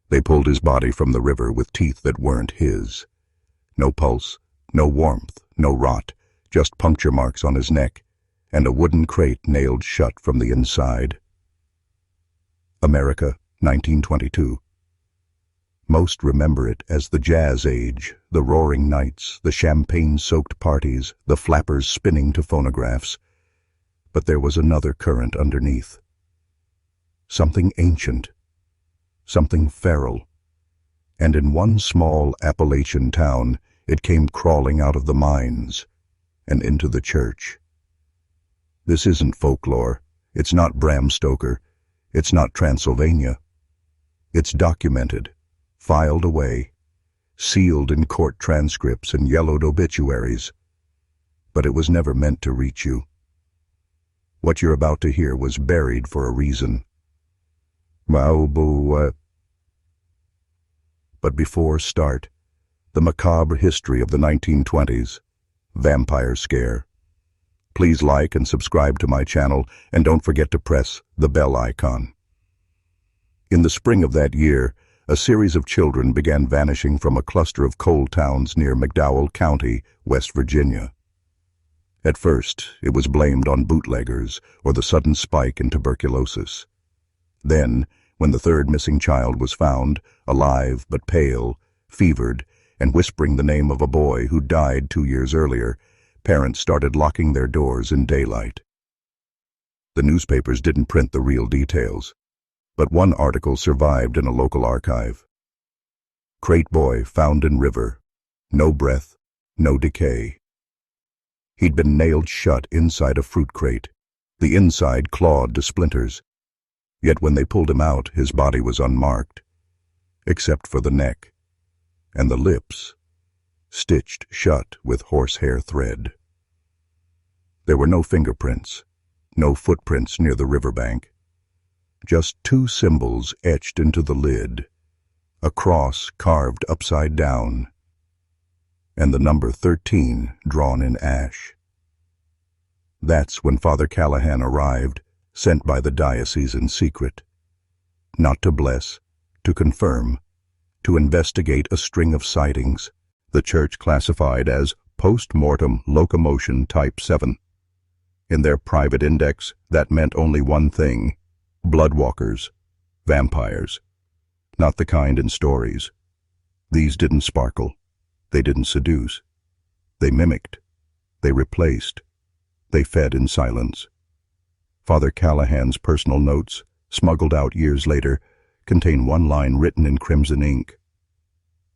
They pulled his body from the river with teeth that weren't his. No pulse, no warmth, no rot, just puncture marks on his neck, and a wooden crate nailed shut from the inside. America, 1922. Most remember it as the jazz age, the roaring nights, the champagne-soaked parties, the flappers spinning to phonographs. But there was another current underneath. Something ancient, something feral. And in one small Appalachian town, it came crawling out of the mines and into the church. This isn't folklore. It's not Bram Stoker. It's not Transylvania. It's documented, filed away, sealed in court transcripts and yellowed obituaries. But it was never meant to reach you. What you're about to hear was buried for a reason. But before start, the macabre history of the 1920s, vampire scare. Please like and subscribe to my channel, and don't forget to press the bell icon. In the spring of that year, a series of children began vanishing from a cluster of coal towns near McDowell County, West Virginia. At first, it was blamed on bootleggers or the sudden spike in tuberculosis. Then, when the third missing child was found, alive but pale, fevered, and whispering the name of a boy who died 2 years earlier, parents started locking their doors in daylight. The newspapers didn't print the real details, but one article survived in a local archive. Crate boy found in river. No breath, no decay. He'd been nailed shut inside a fruit crate, the inside clawed to splinters. Yet when they pulled him out, his body was unmarked, except for the neck and the lips, stitched shut with horsehair thread. There were no fingerprints, no footprints near the riverbank. Just 2 symbols etched into the lid, a cross carved upside down, and the number 13 drawn in ash. That's when Father Callahan arrived, sent by the diocese in secret. Not to bless, to confirm, to investigate a string of sightings the church classified as post-mortem locomotion type 7. In their private index, that meant only one thing: bloodwalkers, vampires. Not the kind in stories. These didn't sparkle. They didn't seduce. They mimicked. They replaced. They fed in silence. Father Callahan's personal notes, smuggled out years later, contain one line written in crimson ink.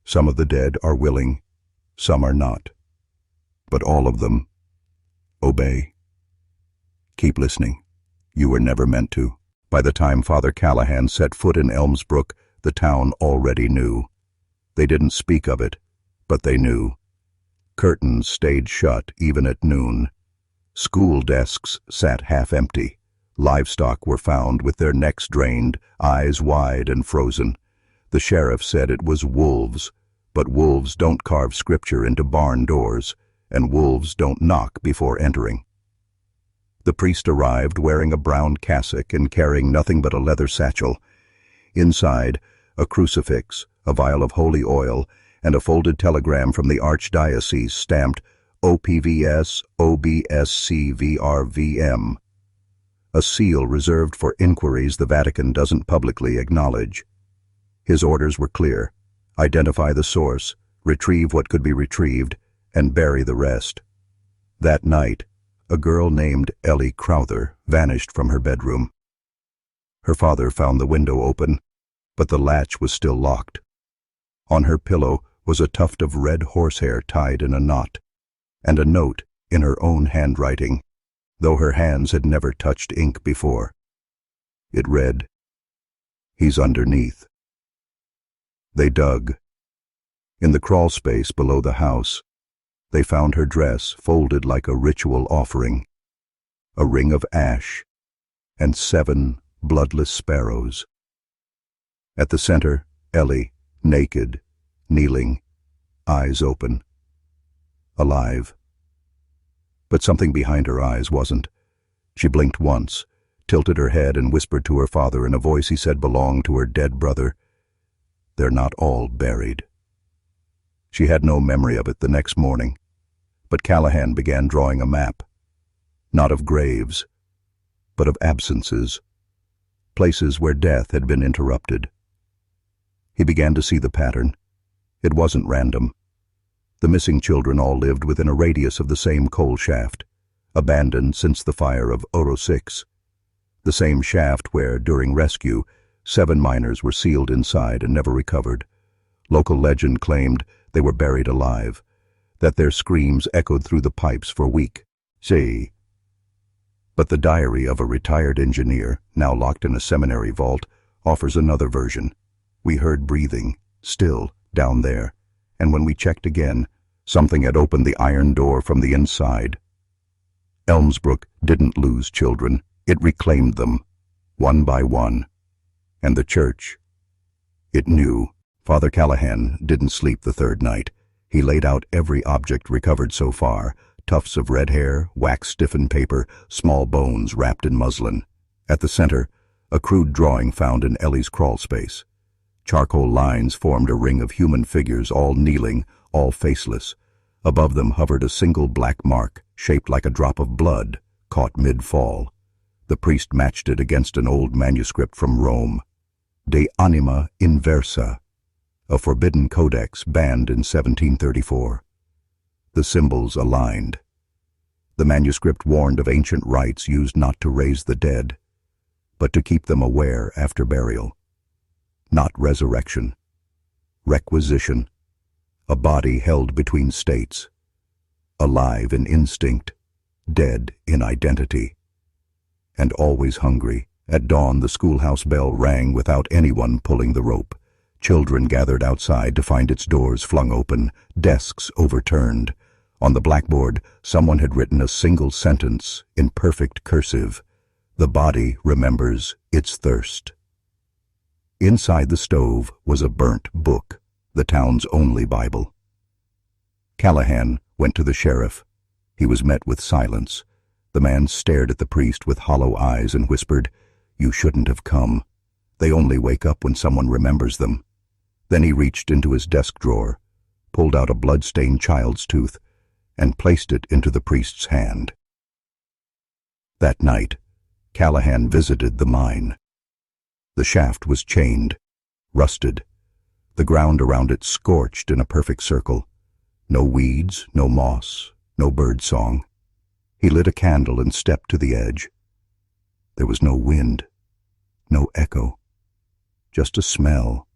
Some of the dead are willing, some are not. But all of them obey. Keep listening. You were never meant to. By the time Father Callahan set foot in Elmsbrook, the town already knew. They didn't speak of it, but they knew. Curtains stayed shut even at noon. School desks sat half empty. Livestock were found with their necks drained, eyes wide and frozen. The sheriff said it was wolves, but wolves don't carve scripture into barn doors, and wolves don't knock before entering. The priest arrived wearing a brown cassock and carrying nothing but a leather satchel. Inside, a crucifix, a vial of holy oil, and a folded telegram from the archdiocese stamped OPVS OBSCVRVM. A seal reserved for inquiries the Vatican doesn't publicly acknowledge. His orders were clear: identify the source, retrieve what could be retrieved, and bury the rest. That night, a girl named Ellie Crowther vanished from her bedroom. Her father found the window open, but the latch was still locked. On her pillow was a tuft of red horsehair tied in a knot, and a note in her own handwriting, though her hands had never touched ink before. It read, "He's underneath." They dug. In the crawl space below the house, they found her dress folded like a ritual offering, a ring of ash, and 7 bloodless sparrows. At the center, Ellie, naked, kneeling, eyes open, alive. But something behind her eyes wasn't. She blinked once, tilted her head and whispered to her father in a voice he said belonged to her dead brother, they're not all buried. She had no memory of it the next morning, but Callahan began drawing a map, not of graves, but of absences, places where death had been interrupted. He began to see the pattern. It wasn't random. The missing children all lived within a radius of the same coal shaft, abandoned since the fire of Oro 6. The same shaft where, during rescue, 7 miners were sealed inside and never recovered. Local legend claimed they were buried alive, that their screams echoed through the pipes for weeks. But the diary of a retired engineer, now locked in a seminary vault, offers another version. We heard breathing, still, down there, and when we checked again, something had opened the iron door from the inside. Elmsbrook didn't lose children. It reclaimed them, one by one. And the church. It knew. Father Callahan didn't sleep the third night. He laid out every object recovered so far, tufts of red hair, wax-stiffened paper, small bones wrapped in muslin. At the center, a crude drawing found in Ellie's crawl space. Charcoal lines formed a ring of human figures, all kneeling, all faceless. Above them hovered a single black mark, shaped like a drop of blood, caught mid-fall. The priest matched it against an old manuscript from Rome. De Anima Inversa, a forbidden codex banned in 1734. The symbols aligned. The manuscript warned of ancient rites used not to raise the dead, but to keep them aware after burial. Not resurrection. Requisition. A body held between states. Alive in instinct, dead in identity. And always hungry. At dawn, the schoolhouse bell rang without anyone pulling the rope. Children gathered outside to find its doors flung open, desks overturned. On the blackboard, someone had written a single sentence in perfect cursive. The body remembers its thirst. Inside the stove was a burnt book, the town's only Bible. Callahan went to the sheriff. He was met with silence. The man stared at the priest with hollow eyes and whispered, "You shouldn't have come. They only wake up when someone remembers them." Then he reached into his desk drawer, pulled out a blood-stained child's tooth, and placed it into the priest's hand. That night, Callahan visited the mine. The shaft was chained, rusted, the ground around it scorched in a perfect circle. No weeds, no moss, no bird song. He lit a candle and stepped to the edge. There was no wind, no echo, just a smell,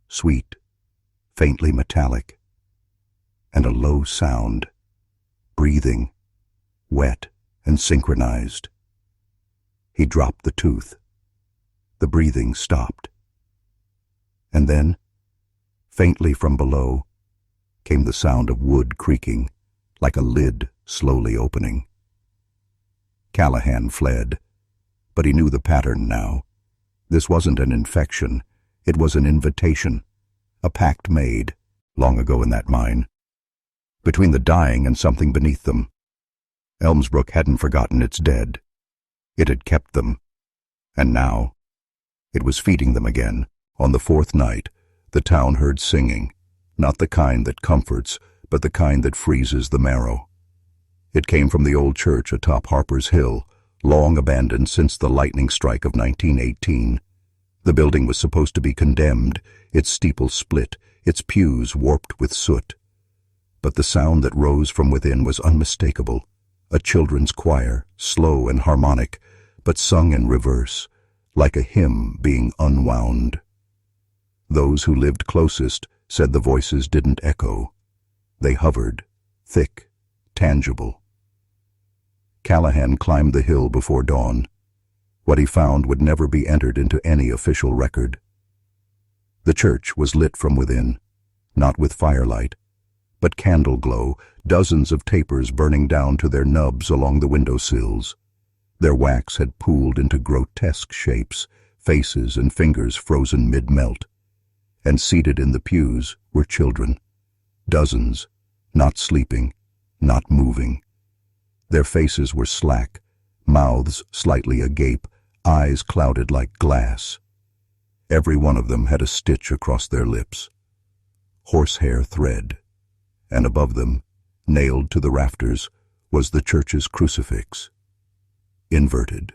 sweet, faintly metallic, and a low sound, breathing, wet and synchronized. He dropped the tooth. The breathing stopped. And then, faintly from below, came the sound of wood creaking, like a lid slowly opening. Callahan fled, but he knew the pattern now. This wasn't an infection, it was an invitation, a pact made, long ago in that mine, between the dying and something beneath them. Elmsbrook hadn't forgotten its dead. It had kept them, and now it was feeding them again. On the fourth night, the town heard singing, not the kind that comforts, but the kind that freezes the marrow. It came from the old church atop Harper's Hill, long abandoned since the lightning strike of 1918. The building was supposed to be condemned, its steeple split, its pews warped with soot. But the sound that rose from within was unmistakable. A children's choir, slow and harmonic, but sung in reverse, like a hymn being unwound. Those who lived closest said the voices didn't echo. They hovered, thick, tangible. Callahan climbed the hill before dawn. What he found would never be entered into any official record. The church was lit from within, not with firelight, but candle glow, dozens of tapers burning down to their nubs along the windowsills. Their wax had pooled into grotesque shapes, faces and fingers frozen mid-melt. And seated in the pews were children. Dozens, not sleeping, not moving. Their faces were slack, mouths slightly agape, eyes clouded like glass. Every one of them had a stitch across their lips. Horsehair thread. And above them, nailed to the rafters, was the church's crucifix. Inverted.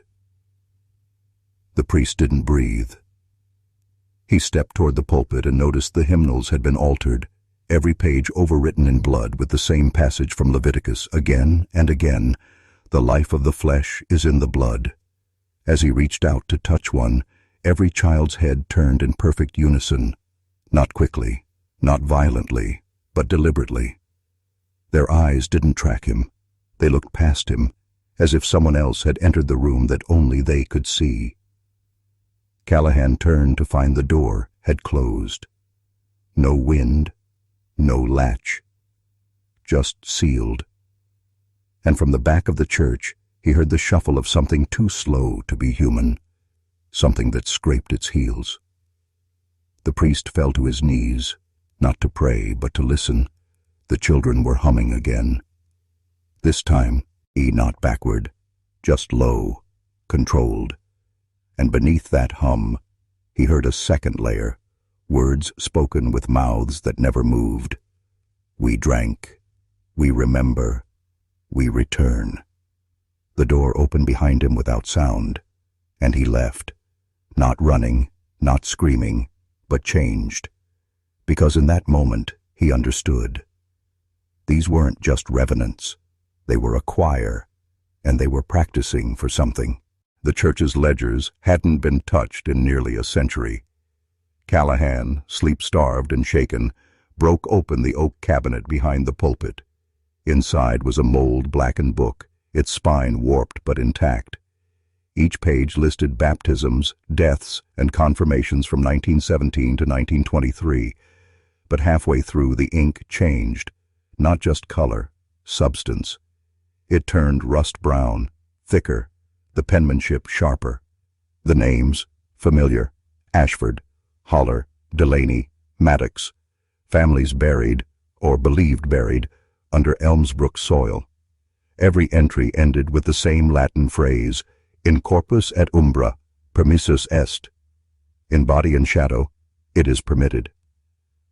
The priest didn't breathe. He stepped toward the pulpit and noticed the hymnals had been altered, every page overwritten in blood with the same passage from Leviticus again and again. The life of the flesh is in the blood. As he reached out to touch one, every child's head turned in perfect unison, not quickly, not violently, but deliberately. Their eyes didn't track him. They looked past him, as if someone else had entered the room that only they could see. Callahan turned to find the door had closed. No wind, no latch, just sealed. And from the back of the church, he heard the shuffle of something too slow to be human, something that scraped its heels. The priest fell to his knees, not to pray, but to listen. The children were humming again. This time, not backward, just low, controlled. And beneath that hum, he heard a second layer, words spoken with mouths that never moved. We drank, we remember, we return. The door opened behind him without sound, and he left, not running, not screaming, but changed. Because in that moment, he understood. These weren't just revenants. They were a choir, and they were practicing for something. The church's ledgers hadn't been touched in nearly a century. Callahan, sleep-starved and shaken, broke open the oak cabinet behind the pulpit. Inside was a mold-blackened book, its spine warped but intact. Each page listed baptisms, deaths, and confirmations from 1917 to 1923. But halfway through, the ink changed. Not just color, substance. It turned rust brown, thicker, the penmanship sharper. The names, familiar: Ashford, Holler, Delaney, Maddox. Families buried, or believed buried, under Elmsbrook soil. Every entry ended with the same Latin phrase, in corpus et umbra, permissus est. In body and shadow, it is permitted.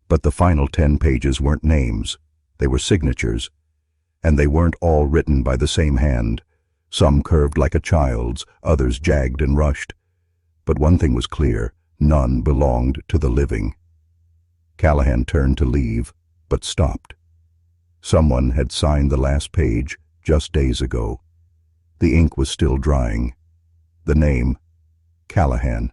But the final 10 pages weren't names. They were signatures, and they weren't all written by the same hand. Some curved like a child's, others jagged and rushed. But one thing was clear: none belonged to the living. Callahan turned to leave, but stopped. Someone had signed the last page just days ago. The ink was still drying. The name, Callahan.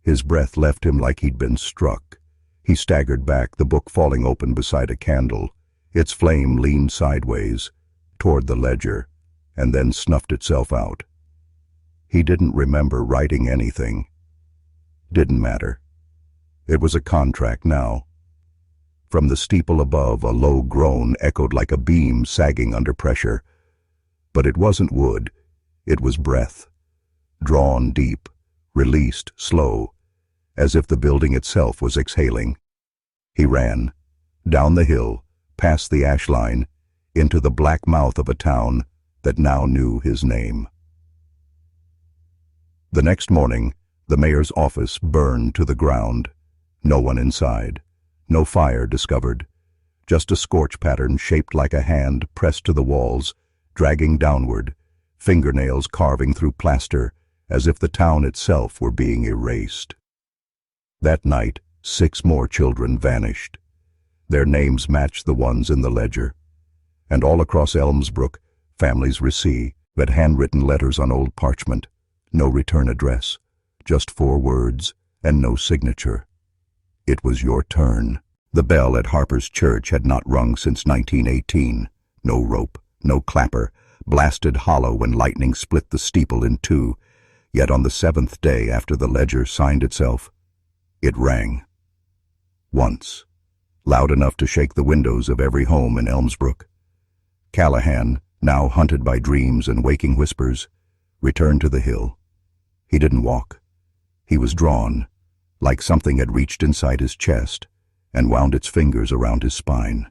His breath left him like he'd been struck. He staggered back, the book falling open beside a candle. Its flame leaned sideways, toward the ledger, and then snuffed itself out. He didn't remember writing anything. Didn't matter. It was a contract now. From the steeple above, a low groan echoed like a beam sagging under pressure. But it wasn't wood. It was breath. Drawn deep, released slow, as if the building itself was exhaling. He ran, down the hill, past the ash line, into the black mouth of a town that now knew his name. The next morning, the mayor's office burned to the ground. No one inside. No fire discovered. Just a scorch pattern shaped like a hand pressed to the walls, dragging downward, fingernails carving through plaster, as if the town itself were being erased. That night, 6 more children vanished. Their names matched the ones in the ledger. And all across Elmsbrook, families receive but handwritten letters on old parchment. No return address, just 4 words, and no signature. It was your turn. The bell at Harper's church had not rung since 1918. No rope, no clapper, blasted hollow when lightning split the steeple in 2. Yet on the 7th day after the ledger signed itself, it rang. Once, loud enough to shake the windows of every home in Elmsbrook. Callahan, now hunted by dreams and waking whispers, returned to the hill. He didn't walk. He was drawn, like something had reached inside his chest and wound its fingers around his spine.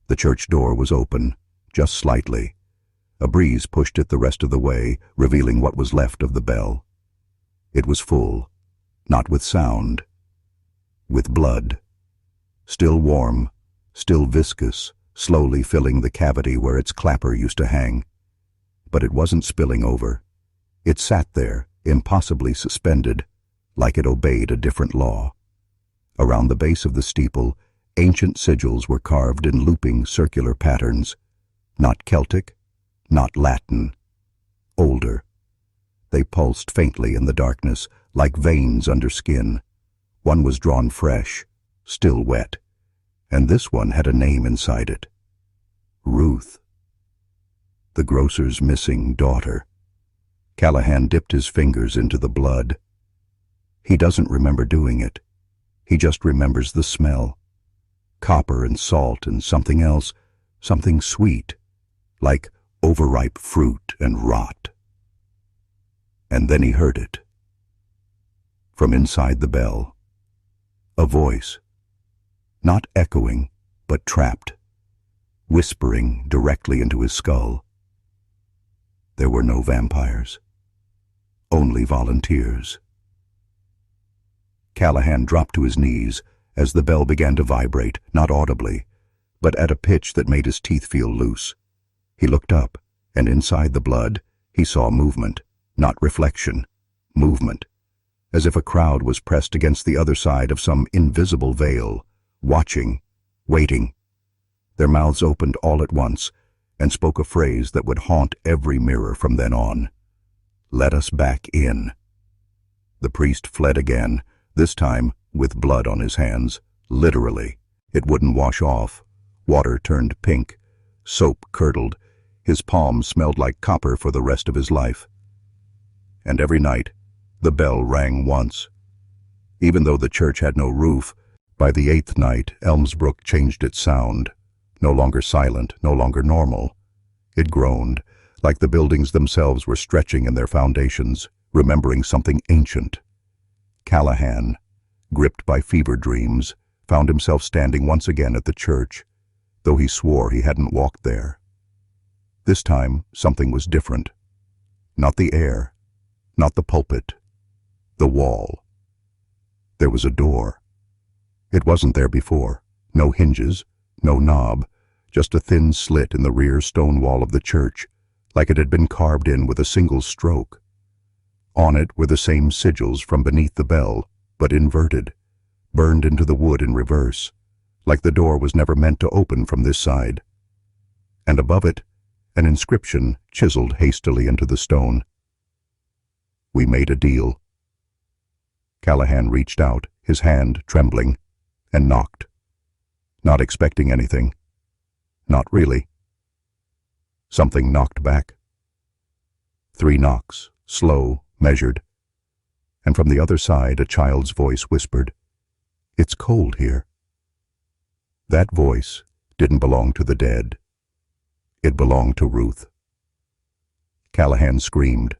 The church door was open, just slightly. A breeze pushed it the rest of the way, revealing what was left of the bell. It was full, Not with sound, with blood. Still warm, still viscous, slowly filling the cavity where its clapper used to hang. But it wasn't spilling over. It sat there, impossibly suspended, like it obeyed a different law. Around the base of the steeple, ancient sigils were carved in looping circular patterns. Not Celtic, not Latin. Older. They pulsed faintly in the darkness, like veins under skin. One was drawn fresh, still wet, and this one had a name inside it. Ruth. The grocer's missing daughter. Callahan dipped his fingers into the blood. He doesn't remember doing it. He just remembers the smell. Copper and salt and something else, something sweet, like overripe fruit and rot. And then he heard it. From inside the bell. A voice. Not echoing, but trapped. Whispering directly into his skull. There were no vampires. Only volunteers. Callahan dropped to his knees as the bell began to vibrate, not audibly, but at a pitch that made his teeth feel loose. He looked up, and inside the blood, he saw movement, not reflection, movement, as if a crowd was pressed against the other side of some invisible veil, watching, waiting. Their mouths opened all at once and spoke a phrase that would haunt every mirror from then on. Let us back in. The priest fled again, this time with blood on his hands, literally. It wouldn't wash off. Water turned pink. Soap curdled. His palms smelled like copper for the rest of his life. And every night, the bell rang once. Even though the church had no roof, by the 8th night, Elmsbrook changed its sound. No longer silent, no longer normal. It groaned, like the buildings themselves were stretching in their foundations, remembering something ancient. Callahan, gripped by fever dreams, found himself standing once again at the church, though he swore he hadn't walked there. This time, something was different. Not the air, not the pulpit, the wall. There was a door. It wasn't there before. No hinges, no knob, just a thin slit in the rear stone wall of the church, like it had been carved in with a single stroke. On it were the same sigils from beneath the bell, but inverted, burned into the wood in reverse, like the door was never meant to open from this side. And above it, an inscription chiseled hastily into the stone. We made a deal. Callahan reached out, his hand trembling, and knocked. Not expecting anything. Not really. Something knocked back. 3 knocks, slow, measured. And from the other side a child's voice whispered, "It's cold here." That voice didn't belong to the dead. It belonged to Ruth. Callahan screamed,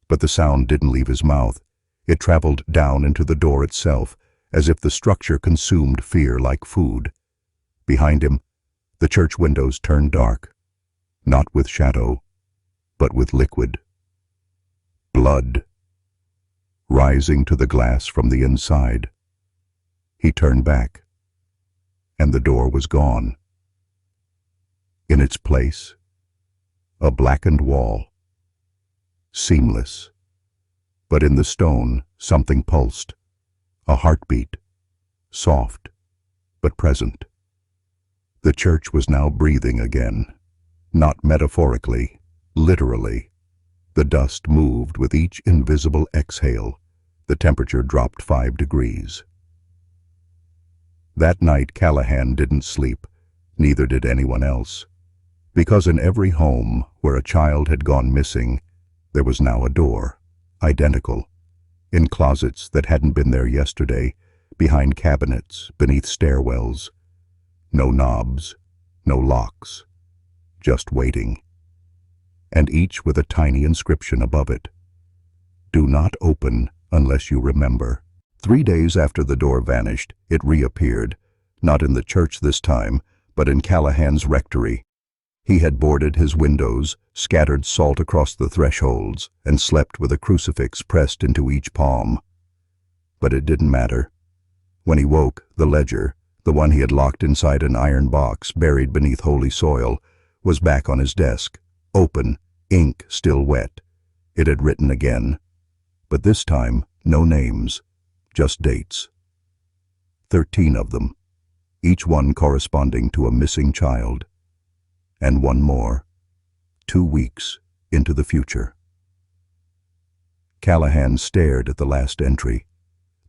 but the sound didn't leave his mouth. It traveled down into the door itself, as if the structure consumed fear like food. Behind him, the church windows turned dark, not with shadow, but with liquid. Blood. Rising to the glass from the inside. He turned back, and the door was gone. In its place, a blackened wall. Seamless. But in the stone, something pulsed. A heartbeat. Soft, but present. The church was now breathing again. Not metaphorically, literally. The dust moved with each invisible exhale. The temperature dropped 5 degrees. That night Callahan didn't sleep, neither did anyone else. Because in every home where a child had gone missing, there was now a door, identical, in closets that hadn't been there yesterday, behind cabinets, beneath stairwells. No knobs, no locks, just waiting. And each with a tiny inscription above it. Do not open unless you remember. 3 days after the door vanished, it reappeared, not in the church this time, but in Callahan's rectory. He had boarded his windows, scattered salt across the thresholds, and slept with a crucifix pressed into each palm. But it didn't matter. When he woke, the ledger, the one he had locked inside an iron box buried beneath holy soil, was back on his desk, open, ink still wet. It had written again. But this time, no names, just dates. 13 of them, each one corresponding to a missing child. And one more, 2 weeks into the future. Callahan stared at the last entry.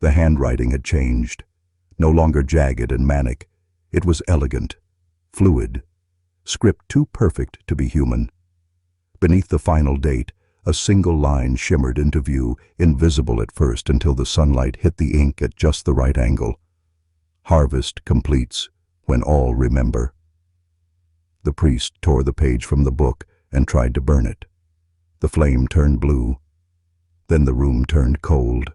The handwriting had changed. No longer jagged and manic. It was elegant, fluid, script too perfect to be human. Beneath the final date, a single line shimmered into view, invisible at first until the sunlight hit the ink at just the right angle. Harvest completes when all remember. The priest tore the page from the book and tried to burn it. The flame turned blue. Then the room turned cold.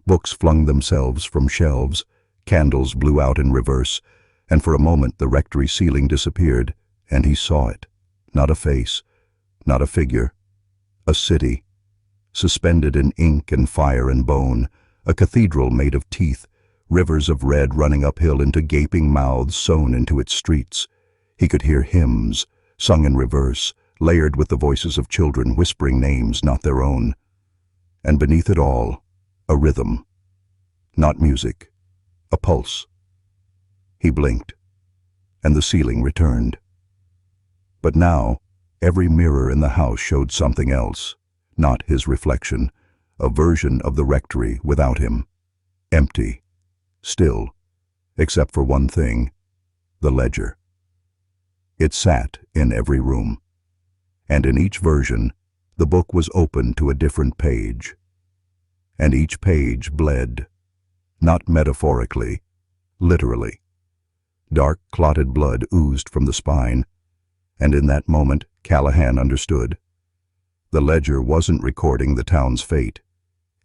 Books flung themselves from shelves, candles blew out in reverse, and for a moment the rectory ceiling disappeared, and he saw it. Not a face, not a figure. A city, suspended in ink and fire and bone, a cathedral made of teeth, rivers of red running uphill into gaping mouths sewn into its streets. He could hear hymns, sung in reverse, layered with the voices of children whispering names not their own. And beneath it all, a rhythm. Not music, a pulse. He blinked, and the ceiling returned. But now, every mirror in the house showed something else, not his reflection, a version of the rectory without him. Empty, still, except for one thing, the ledger. It sat in every room, and in each version, the book was open to a different page. And each page bled, not metaphorically, literally. Dark, clotted blood oozed from the spine, and in that moment, Callahan understood. The ledger wasn't recording the town's fate.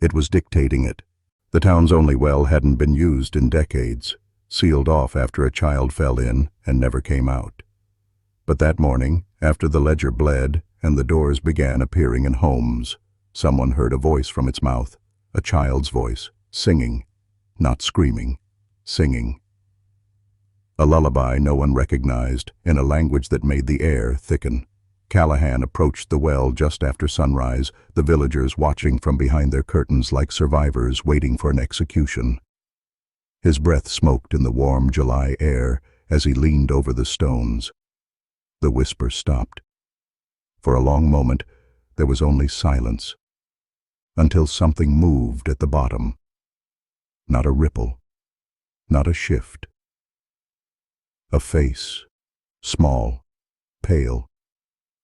It was dictating it. The town's only well hadn't been used in decades, sealed off after a child fell in and never came out. But that morning, after the ledger bled and the doors began appearing in homes, someone heard a voice from its mouth, a child's voice, singing, not screaming, singing. A lullaby no one recognized, in a language that made the air thicken. Callahan approached the well just after sunrise, the villagers watching from behind their curtains like survivors waiting for an execution. His breath smoked in the warm July air as he leaned over the stones. The whisper stopped. For a long moment, there was only silence, until something moved at the bottom. Not a ripple, not a shift. A face, small, pale,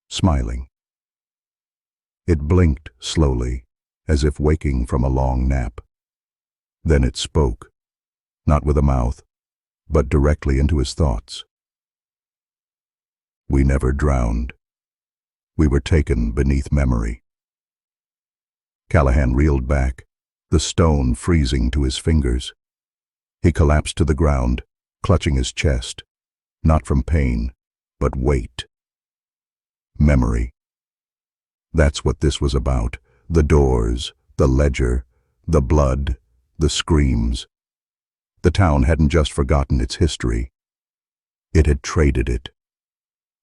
smiling. It blinked slowly, as if waking from a long nap. Then it spoke, not with a mouth, but directly into his thoughts. We never drowned. We were taken beneath memory. Callahan reeled back, the stone freezing to his fingers. He collapsed to the ground, clutching his chest, not from pain, but weight. Memory. That's what this was about. The doors, the ledger, the blood, the screams. The town hadn't just forgotten its history. It had traded it.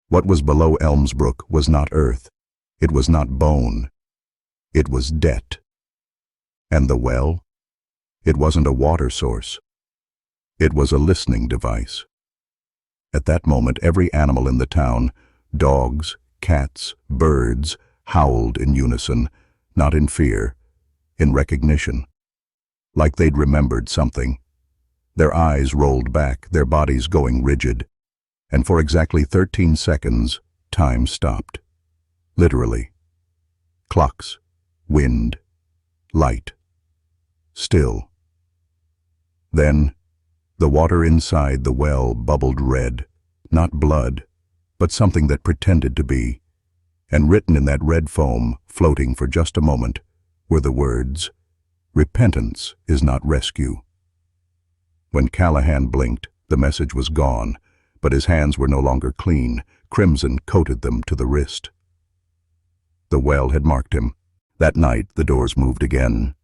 What was below Elmsbrook was not earth. It was not bone. It was debt. And the well? It wasn't a water source. It was a listening device. At that moment, every animal in the town, dogs, cats, birds, howled in unison, not in fear, in recognition. Like they'd remembered something. Their eyes rolled back, their bodies going rigid. And for exactly 13 seconds, time stopped. Literally. Clocks, wind, light. Still. Then, the water inside the well bubbled red, not blood, but something that pretended to be. And written in that red foam, floating for just a moment, were the words, "Repentance is not rescue." When Callahan blinked, the message was gone, but his hands were no longer clean. Crimson coated them to the wrist. The well had marked him. That night, the doors moved again.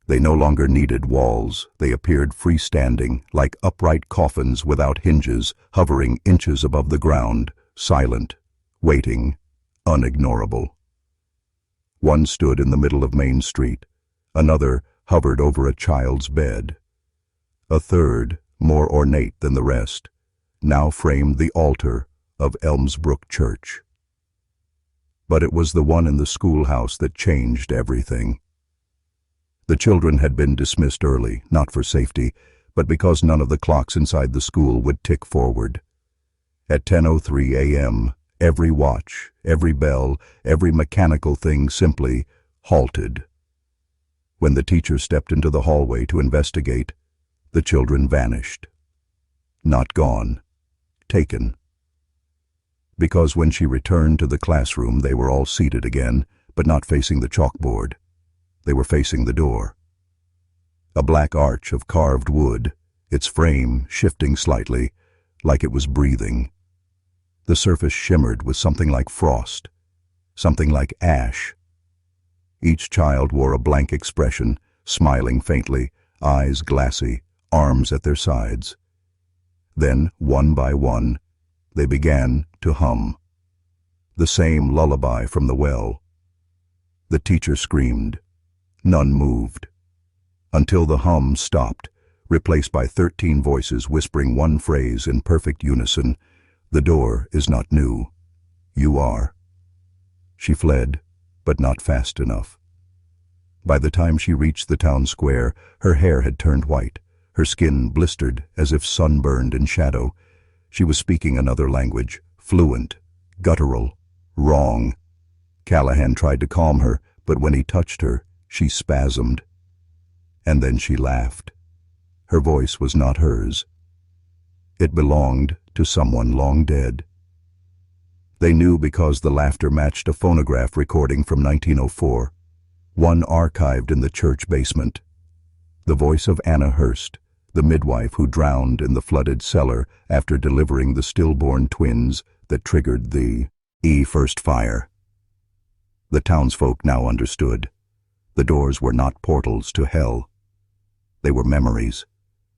They no longer needed walls. They appeared freestanding, like upright coffins without hinges, hovering inches above the ground, silent, waiting, unignorable. One stood in the middle of Main Street. Another hovered over a child's bed. A third, more ornate than the rest, now framed the altar of Elmsbrook Church. But it was the one in the schoolhouse that changed everything. The children had been dismissed early, not for safety, but because none of the clocks inside the school would tick forward. At 10:03 a.m., every watch, every bell, every mechanical thing simply halted. When the teacher stepped into the hallway to investigate, the children vanished. Not gone, taken. Because when she returned to the classroom, they were all seated again, but not facing the chalkboard. They were facing the door. A black arch of carved wood, its frame shifting slightly, like it was breathing. The surface shimmered with something like frost, something like ash. Each child wore a blank expression, smiling faintly, eyes glassy, arms at their sides. Then, one by one, they began to hum. The same lullaby from the well. The teacher screamed. None moved. Until the hum stopped, replaced by 13 voices whispering one phrase in perfect unison. The door is not new. You are. She fled, but not fast enough. By the time she reached the town square, her hair had turned white, her skin blistered as if sunburned in shadow. She was speaking another language, fluent, guttural, wrong. Callahan tried to calm her, but when he touched her, she spasmed. And then she laughed. Her voice was not hers. It belonged to someone long dead. They knew because the laughter matched a phonograph recording from 1904, one archived in the church basement. The voice of Anna Hurst, the midwife who drowned in the flooded cellar after delivering the stillborn twins that triggered the first fire. The townsfolk now understood. The doors were not portals to hell. They were memories,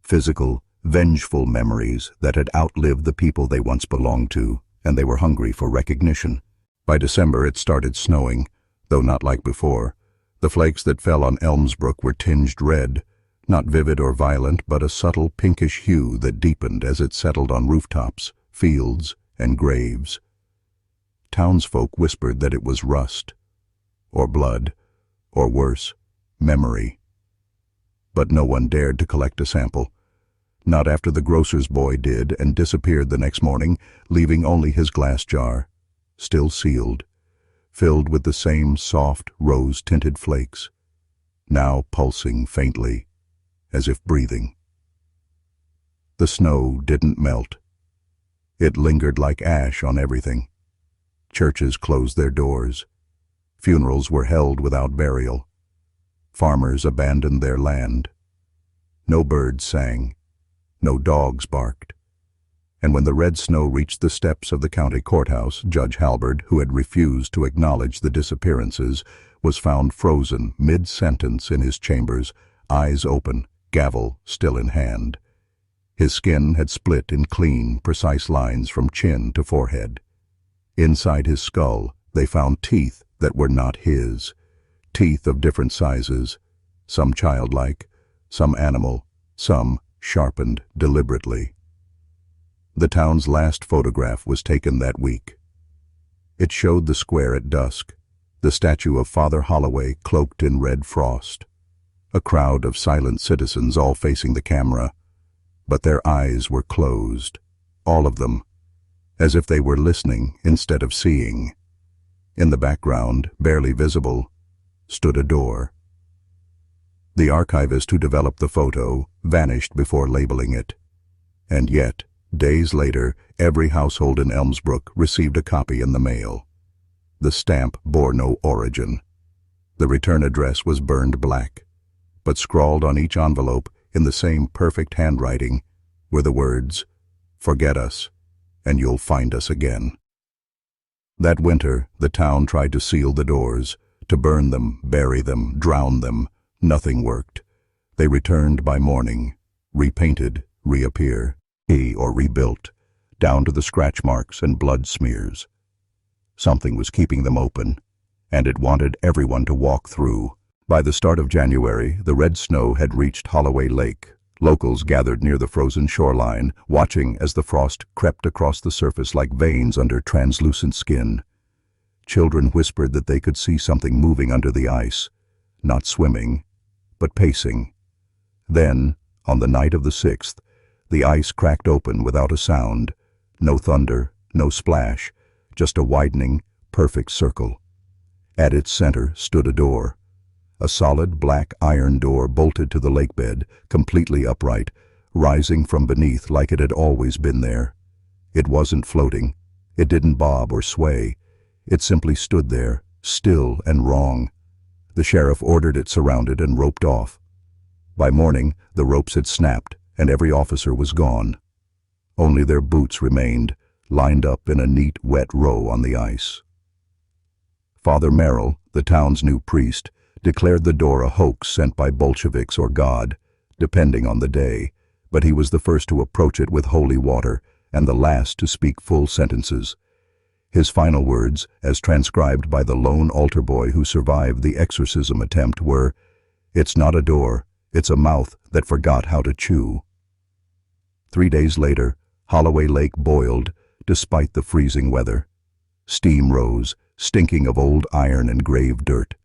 physical, vengeful memories that had outlived the people they once belonged to, and they were hungry for recognition. By December it started snowing, though not like before. The flakes that fell on Elmsbrook were tinged red, not vivid or violent, but a subtle pinkish hue that deepened as it settled on rooftops, fields, and graves. Townsfolk whispered that it was rust, or blood, or worse, memory. But no one dared to collect a sample. Not after the grocer's boy did and disappeared the next morning, leaving only his glass jar, still sealed, filled with the same soft, rose-tinted flakes, now pulsing faintly, as if breathing. The snow didn't melt. It lingered like ash on everything. Churches closed their doors. Funerals were held without burial. Farmers abandoned their land. No birds sang. No dogs barked. And when the red snow reached the steps of the county courthouse, Judge Halberd, who had refused to acknowledge the disappearances, was found frozen mid-sentence in his chambers, eyes open, gavel still in hand. His skin had split in clean, precise lines from chin to forehead. Inside his skull, they found teeth that were not his, teeth of different sizes, some childlike, some animal, some sharpened deliberately. The town's last photograph was taken that week. It showed the square at dusk, the statue of Father Holloway cloaked in red frost, a crowd of silent citizens all facing the camera, but their eyes were closed, all of them, as if they were listening instead of seeing. In the background, barely visible, stood a door. The archivist who developed the photo vanished before labeling it. And yet, days later, every household in Elmsbrook received a copy in the mail. The stamp bore no origin. The return address was burned black, but scrawled on each envelope in the same perfect handwriting were the words, "Forget us, and you'll find us again." That winter, the town tried to seal the doors, to burn them, bury them, drown them, Nothing worked. They returned by morning, repainted, reappear, or rebuilt, down to the scratch marks and blood smears. Something was keeping them open, and it wanted everyone to walk through. By the start of January, the red snow had reached Holloway Lake. Locals gathered near the frozen shoreline, watching as the frost crept across the surface like veins under translucent skin. Children whispered that they could see something moving under the ice, not swimming, but pacing. Then, on the night of the 6th, the ice cracked open without a sound. No thunder, no splash, just a widening, perfect circle. At its center stood a door. A solid black iron door bolted to the lakebed, completely upright, rising from beneath like it had always been there. It wasn't floating. It didn't bob or sway. It simply stood there, still and wrong. The sheriff ordered it surrounded and roped off. By morning, the ropes had snapped, and every officer was gone. Only their boots remained, lined up in a neat, wet row on the ice. Father Merrill, the town's new priest, declared the door a hoax sent by Bolsheviks or God, depending on the day, but he was the first to approach it with holy water and the last to speak full sentences. His final words, as transcribed by the lone altar boy who survived the exorcism attempt, were, "It's not a door, it's a mouth that forgot how to chew." 3 days later, Holloway Lake boiled, despite the freezing weather. Steam rose, stinking of old iron and grave dirt.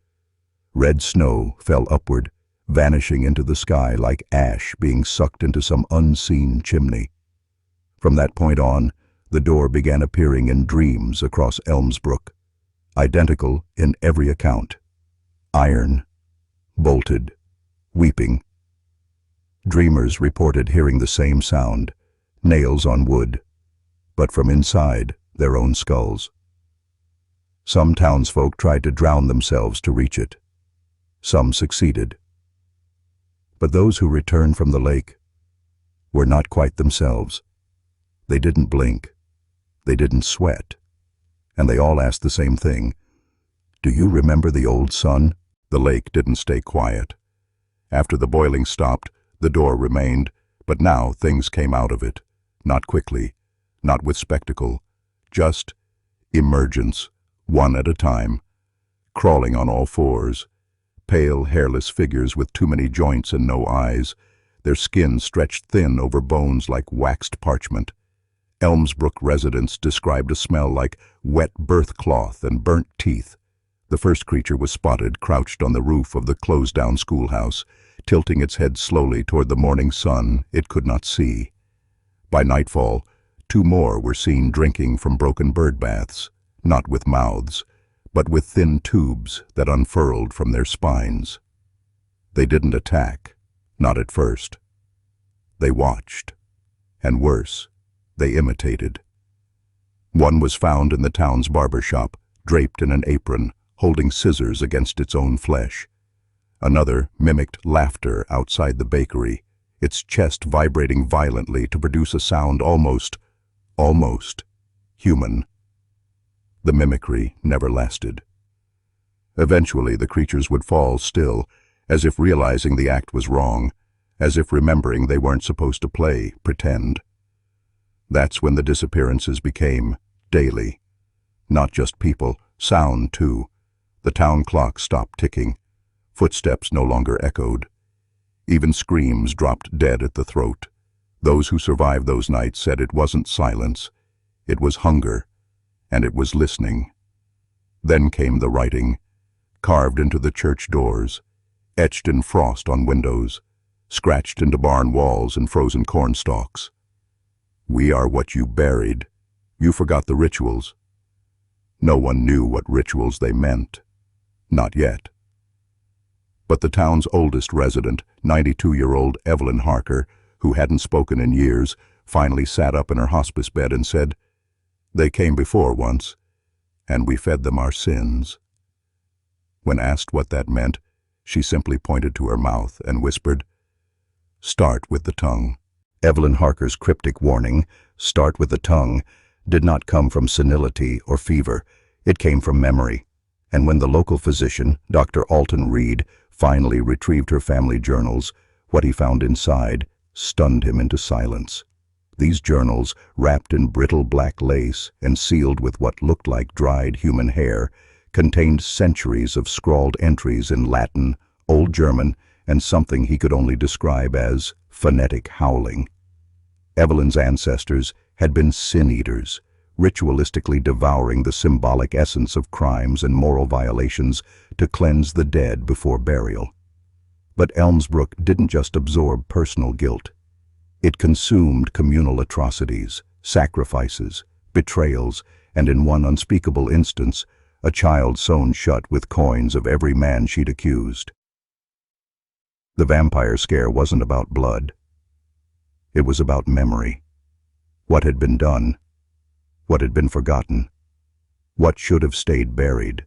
Red snow fell upward, vanishing into the sky like ash being sucked into some unseen chimney. From that point on, the door began appearing in dreams across Elmsbrook, identical in every account. Iron, bolted, weeping. Dreamers reported hearing the same sound, nails on wood, but from inside their own skulls. Some townsfolk tried to drown themselves to reach it. Some succeeded. But those who returned from the lake were not quite themselves. They didn't blink. They didn't sweat. And they all asked the same thing. "Do you remember the old sun?" The lake didn't stay quiet. After the boiling stopped, the door remained, but now things came out of it. Not quickly, not with spectacle, just emergence, one at a time, crawling on all fours. Pale, hairless figures with too many joints and no eyes, their skin stretched thin over bones like waxed parchment. Elmsbrook residents described a smell like wet birth cloth and burnt teeth. The first creature was spotted crouched on the roof of the closed-down schoolhouse, tilting its head slowly toward the morning sun it could not see. By nightfall, 2 more were seen drinking from broken bird baths, not with mouths, but with thin tubes that unfurled from their spines. They didn't attack, not at first. They watched, and worse, they imitated. One was found in the town's barber shop, draped in an apron, holding scissors against its own flesh. Another mimicked laughter outside the bakery, its chest vibrating violently to produce a sound almost human. The mimicry never lasted. Eventually, the creatures would fall still, as if realizing the act was wrong, as if remembering they weren't supposed to play pretend. That's when the disappearances became daily. Not just people, sound too. The town clock stopped ticking. Footsteps no longer echoed. Even screams dropped dead at the throat. Those who survived those nights said it wasn't silence. It was hunger, and it was listening. Then came the writing, carved into the church doors, etched in frost on windows, scratched into barn walls and frozen corn stalks. "We are what you buried. You forgot the rituals." No one knew what rituals they meant. Not yet. But the town's oldest resident, 92-year-old Evelyn Harker, who hadn't spoken in years, finally sat up in her hospice bed and said, "They came before once, and we fed them our sins." When asked what that meant, she simply pointed to her mouth and whispered, "Start with the tongue." Evelyn Harker's cryptic warning, "Start with the tongue," did not come from senility or fever. It came from memory. And when the local physician, Dr. Alton Reed, finally retrieved her family journals, what he found inside stunned him into silence. These journals, wrapped in brittle black lace and sealed with what looked like dried human hair, contained centuries of scrawled entries in Latin, Old German, and something he could only describe as phonetic howling. Evelyn's ancestors had been sin-eaters, ritualistically devouring the symbolic essence of crimes and moral violations to cleanse the dead before burial. But Elmsbrook didn't just absorb personal guilt. It consumed communal atrocities, sacrifices, betrayals, and in one unspeakable instance, a child sewn shut with coins of every man she'd accused. The vampire scare wasn't about blood. It was about memory. What had been done, what had been forgotten, what should have stayed buried.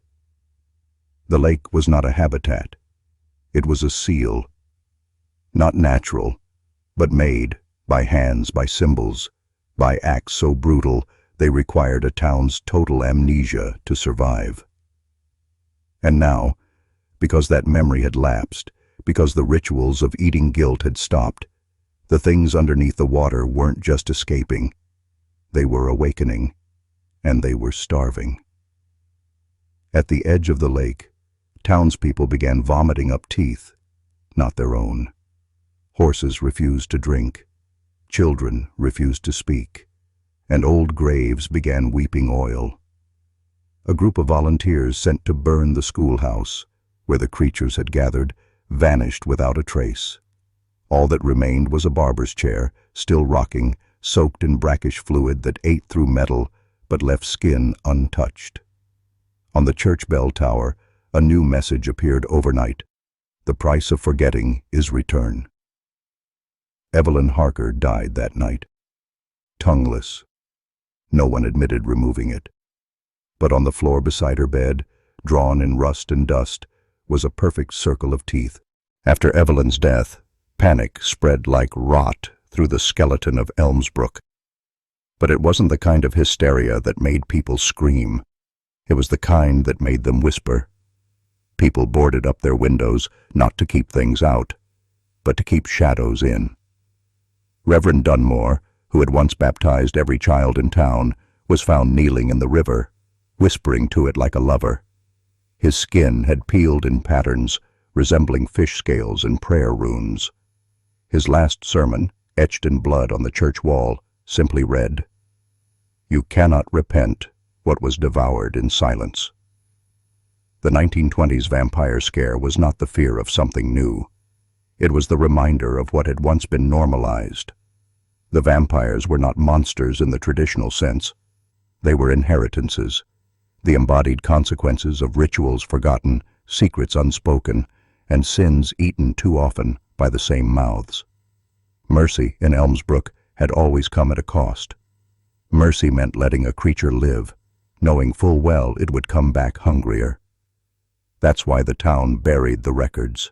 The lake was not a habitat. It was a seal. Not natural, but made, by hands, by symbols, by acts so brutal they required a town's total amnesia to survive. And now, because that memory had lapsed, because the rituals of eating guilt had stopped, the things underneath the water weren't just escaping. They were awakening, and they were starving. At the edge of the lake, townspeople began vomiting up teeth, not their own. Horses refused to drink. Children refused to speak, and old graves began weeping oil. A group of volunteers sent to burn the schoolhouse, where the creatures had gathered, vanished without a trace. All that remained was a barber's chair, still rocking, soaked in brackish fluid that ate through metal but left skin untouched. On the church bell tower, a new message appeared overnight. The price of forgetting is return. Evelyn Harker died that night, tongueless. No one admitted removing it. But on the floor beside her bed, drawn in rust and dust, was a perfect circle of teeth. After Evelyn's death, panic spread like rot through the skeleton of Elmsbrook. But it wasn't the kind of hysteria that made people scream. It was the kind that made them whisper. People boarded up their windows, not to keep things out, but to keep shadows in. Reverend Dunmore, who had once baptized every child in town, was found kneeling in the river, whispering to it like a lover. His skin had peeled in patterns, resembling fish scales and prayer runes. His last sermon, etched in blood on the church wall, simply read, "You cannot repent what was devoured in silence." The 1920s vampire scare was not the fear of something new. It was the reminder of what had once been normalized. The vampires were not monsters in the traditional sense. They were inheritances, the embodied consequences of rituals forgotten, secrets unspoken, and sins eaten too often by the same mouths. Mercy in Elmsbrook had always come at a cost. Mercy meant letting a creature live, knowing full well it would come back hungrier. That's why the town buried the records.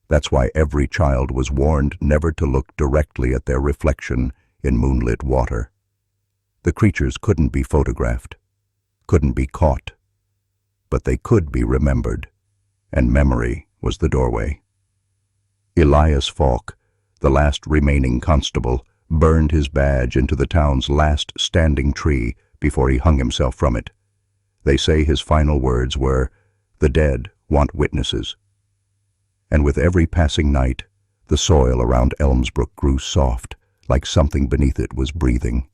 That's why every child was warned never to look directly at their reflection in moonlit water. The creatures couldn't be photographed, couldn't be caught, but they could be remembered, and memory was the doorway. Elias Falk, the last remaining constable, burned his badge into the town's last standing tree before he hung himself from it. They say his final words were, "The dead want witnesses." And with every passing night, the soil around Elmsbrook grew soft, like something beneath it was breathing.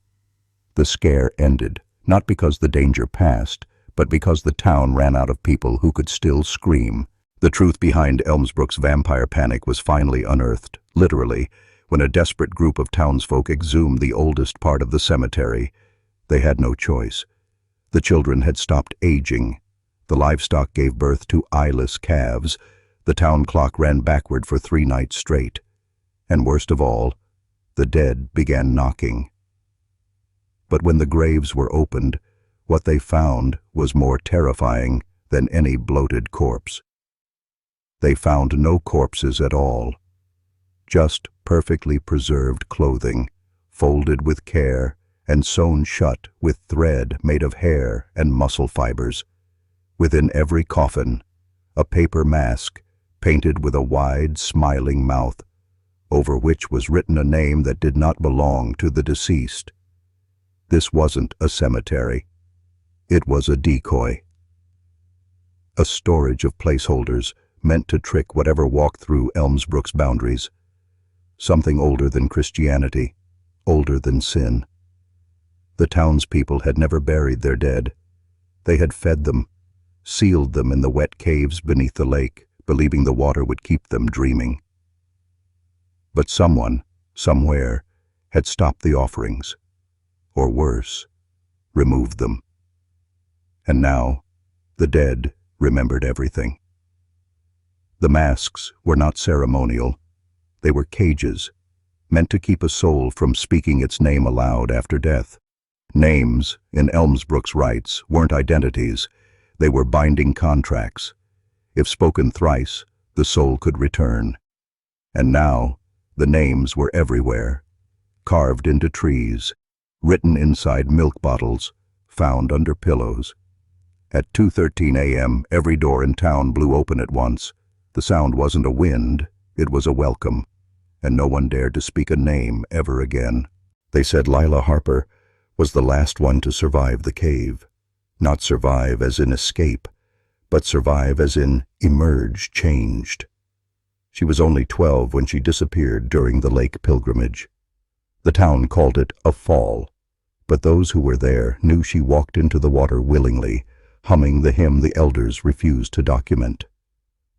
The scare ended, not because the danger passed, but because the town ran out of people who could still scream. The truth behind Elmsbrook's vampire panic was finally unearthed, literally, when a desperate group of townsfolk exhumed the oldest part of the cemetery. They had no choice. The children had stopped aging. The livestock gave birth to eyeless calves. The town clock ran backward for 3 nights straight. And worst of all, the dead began knocking. But when the graves were opened, what they found was more terrifying than any bloated corpse. They found no corpses at all, just perfectly preserved clothing, folded with care and sewn shut with thread made of hair and muscle fibers. Within every coffin, a paper mask painted with a wide, smiling mouth, over which was written a name that did not belong to the deceased. This wasn't a cemetery. It was a decoy. A storage of placeholders meant to trick whatever walked through Elmsbrook's boundaries. Something older than Christianity, older than sin. The townspeople had never buried their dead. They had fed them, sealed them in the wet caves beneath the lake, believing the water would keep them dreaming. But someone, somewhere, had stopped the offerings, or worse, removed them. And now, the dead remembered everything. The masks were not ceremonial. They were cages, meant to keep a soul from speaking its name aloud after death. Names, in Elmsbrook's rights, weren't identities. They were binding contracts. If spoken thrice, the soul could return. And now, the names were everywhere, carved into trees, written inside milk bottles, found under pillows. At 2:13 a.m., every door in town blew open at once. The sound wasn't a wind, it was a welcome, and no one dared to speak a name ever again. They said Lila Harper was the last one to survive the cave. Not survive as in escape, but survive as in emerge changed. She was only 12 when she disappeared during the lake pilgrimage. The town called it a fall, but those who were there knew she walked into the water willingly, humming the hymn the elders refused to document.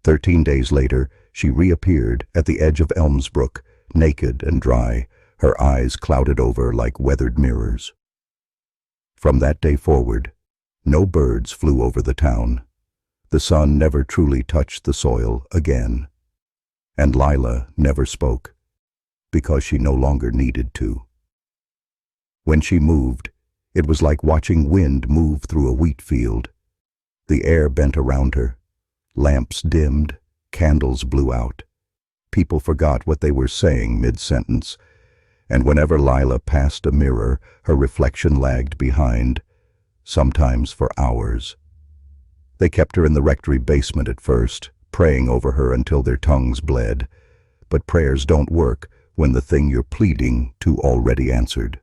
13 days later, she reappeared at the edge of Elmsbrook, naked and dry, her eyes clouded over like weathered mirrors. From that day forward, no birds flew over the town. The sun never truly touched the soil again. And Lila never spoke, because she no longer needed to. When she moved, it was like watching wind move through a wheat field. The air bent around her. Lamps dimmed, candles blew out. People forgot what they were saying mid-sentence, and whenever Lila passed a mirror, her reflection lagged behind, sometimes for hours. They kept her in the rectory basement at first, praying over her until their tongues bled. But prayers don't work when the thing you're pleading to already answered.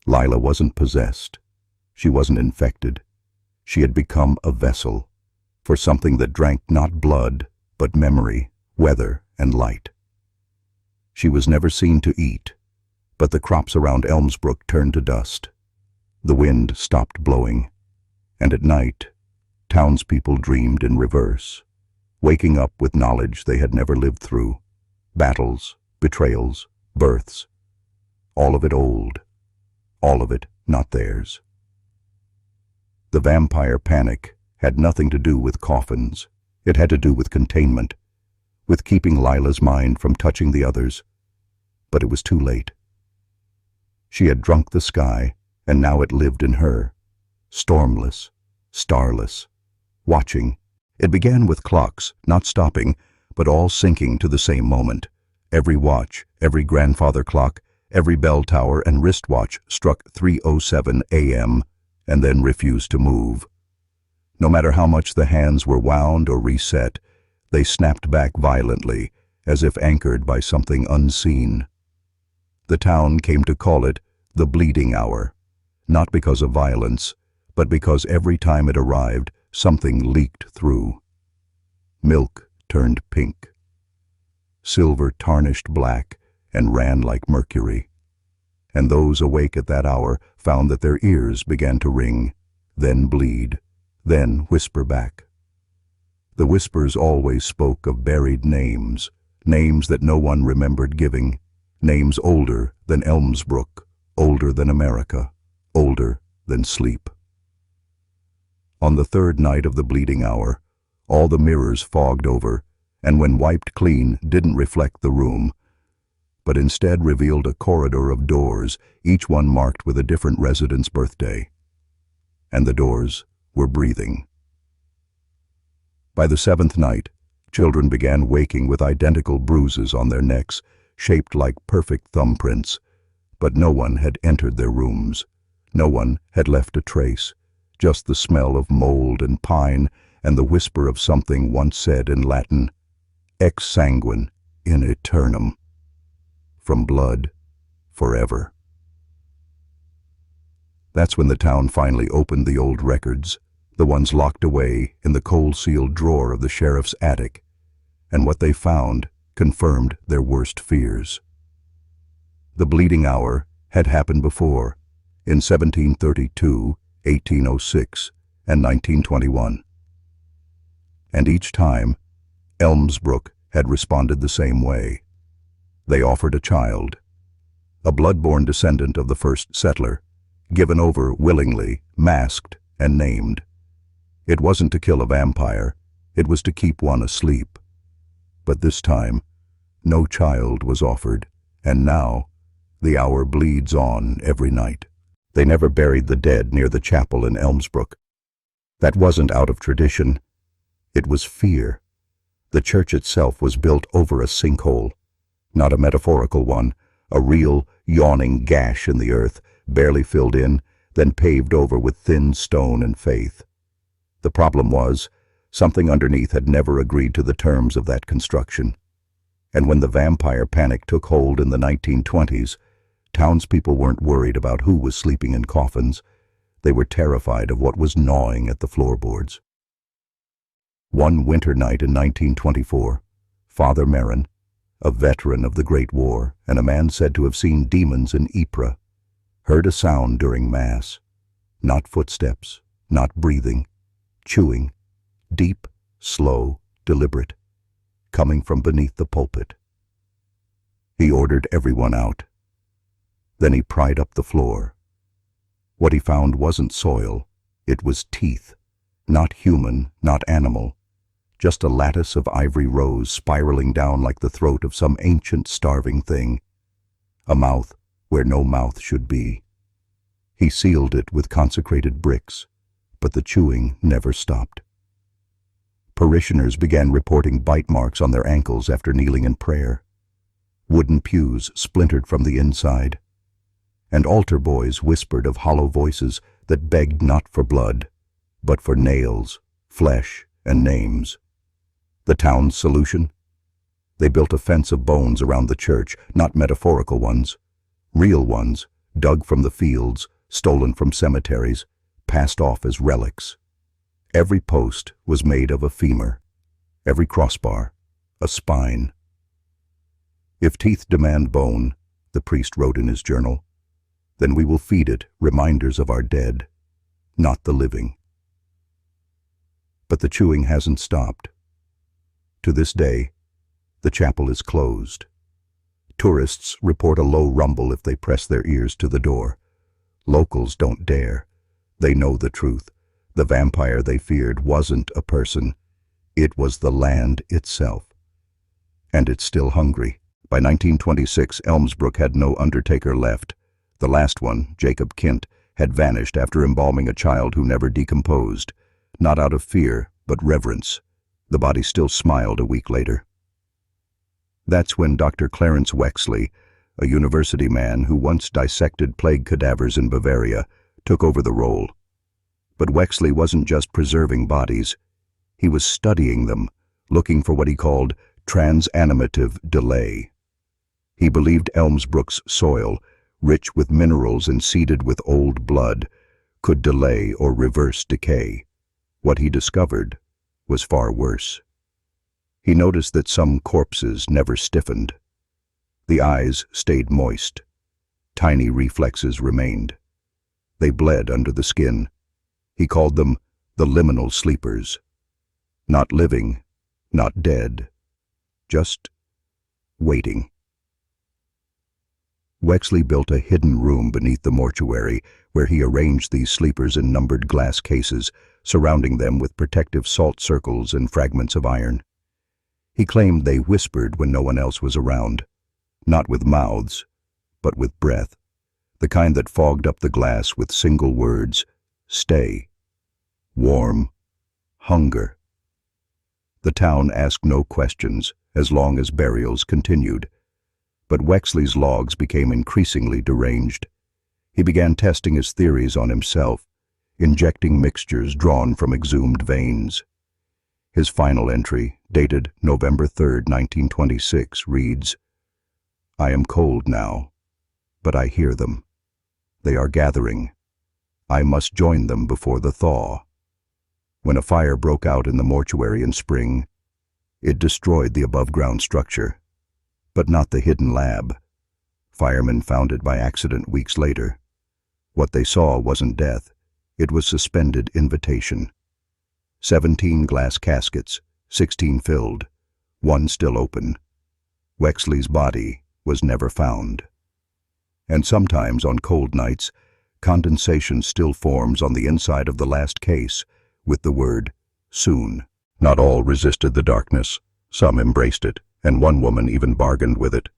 Lila wasn't possessed. She wasn't infected. She had become a vessel for something that drank not blood, but memory, weather, and light. She was never seen to eat, but the crops around Elmsbrook turned to dust. The wind stopped blowing, and at night, townspeople dreamed in reverse, waking up with knowledge they had never lived through. Battles, betrayals, births. All of it old. All of it not theirs. The vampire panic had nothing to do with coffins. It had to do with containment, with keeping Lila's mind from touching the others. But it was too late. She had drunk the sky, and now it lived in her, stormless, starless, watching. It began with clocks, not stopping, but all syncing to the same moment. Every watch, every grandfather clock, every bell tower and wristwatch struck 3:07 a.m. and then refused to move. No matter how much the hands were wound or reset, they snapped back violently, as if anchored by something unseen. The town came to call it the bleeding hour, not because of violence, but because every time it arrived, something leaked through. Milk turned pink. Silver tarnished black and ran like mercury. And those awake at that hour found that their ears began to ring, then bleed, then whisper back. The whispers always spoke of buried names, names that no one remembered giving, names older than Elmsbrook, older than America, older than sleep. On the third night of the bleeding hour, all the mirrors fogged over, and when wiped clean, didn't reflect the room, but instead revealed a corridor of doors, each one marked with a different resident's birthday. And the doors were breathing. By the seventh night, children began waking with identical bruises on their necks, shaped like perfect thumbprints, but no one had entered their rooms. No one had left a trace, just the smell of mold and pine and the whisper of something once said in Latin, ex sanguine in aeternum, from blood forever. That's when the town finally opened the old records, the ones locked away in the coal-sealed drawer of the sheriff's attic, and what they found confirmed their worst fears. The bleeding hour had happened before, in 1732, 1806, and 1921. And each time, Elmsbrook had responded the same way. They offered a child, a blood-borne descendant of the first settler, given over willingly, masked, and named. It wasn't to kill a vampire, it was to keep one asleep. But this time, no child was offered, and now, the hour bleeds on every night. They never buried the dead near the chapel in Elmsbrook. That wasn't out of tradition. It was fear. The church itself was built over a sinkhole, not a metaphorical one, a real, yawning gash in the earth, barely filled in, then paved over with thin stone and faith. The problem was, something underneath had never agreed to the terms of that construction. And when the vampire panic took hold in the 1920s, townspeople weren't worried about who was sleeping in coffins. They were terrified of what was gnawing at the floorboards. One winter night in 1924, Father Merrin, a veteran of the Great War and a man said to have seen demons in Ypres, heard a sound during Mass. Not footsteps, not breathing, chewing, deep, slow, deliberate, coming from beneath the pulpit. He ordered everyone out. Then he pried up the floor. What he found wasn't soil, it was teeth, not human, not animal, just a lattice of ivory rows spiraling down like the throat of some ancient starving thing, a mouth where no mouth should be. He sealed it with consecrated bricks, but the chewing never stopped. Parishioners began reporting bite marks on their ankles after kneeling in prayer. Wooden pews splintered from the inside, and altar boys whispered of hollow voices that begged not for blood, but for nails, flesh, and names. The town's solution? They built a fence of bones around the church, not metaphorical ones, real ones, dug from the fields, stolen from cemeteries, passed off as relics. Every post was made of a femur, every crossbar, a spine. If teeth demand bone, the priest wrote in his journal, then we will feed it reminders of our dead, not the living. But the chewing hasn't stopped. To this day, the chapel is closed. Tourists report a low rumble if they press their ears to the door. Locals don't dare. They know the truth. The vampire they feared wasn't a person. It was the land itself. And it's still hungry. By 1926, Elmsbrook had no undertaker left. The last one, Jacob Kint, had vanished after embalming a child who never decomposed, not out of fear, but reverence. The body still smiled a week later. That's when Dr. Clarence Wexley, a university man who once dissected plague cadavers in Bavaria, took over the role. But Wexley wasn't just preserving bodies. He was studying them, looking for what he called transanimative delay. He believed Elmsbrook's soil, rich with minerals and seeded with old blood, could delay or reverse decay. What he discovered was far worse. He noticed that some corpses never stiffened. The eyes stayed moist. Tiny reflexes remained. They bled under the skin. He called them the liminal sleepers. Not living, not dead, just waiting. Wexley built a hidden room beneath the mortuary where he arranged these sleepers in numbered glass cases, surrounding them with protective salt circles and fragments of iron. He claimed they whispered when no one else was around, not with mouths, but with breath, the kind that fogged up the glass with single words: stay, warm, hunger. The town asked no questions as long as burials continued. But Wexley's logs became increasingly deranged. He began testing his theories on himself, injecting mixtures drawn from exhumed veins. His final entry, dated November 3rd, 1926, reads, "I am cold now, but I hear them. They are gathering. I must join them before the thaw." When a fire broke out in the mortuary in spring, it destroyed the above-ground structure, but not the hidden lab. Firemen found it by accident weeks later. What they saw wasn't death, it was suspended invitation. 17 glass caskets, 16 filled, 1 still open. Wexley's body was never found. And sometimes on cold nights, condensation still forms on the inside of the last case with the word soon. Not all resisted the darkness. Some embraced it, and one woman even bargained with it.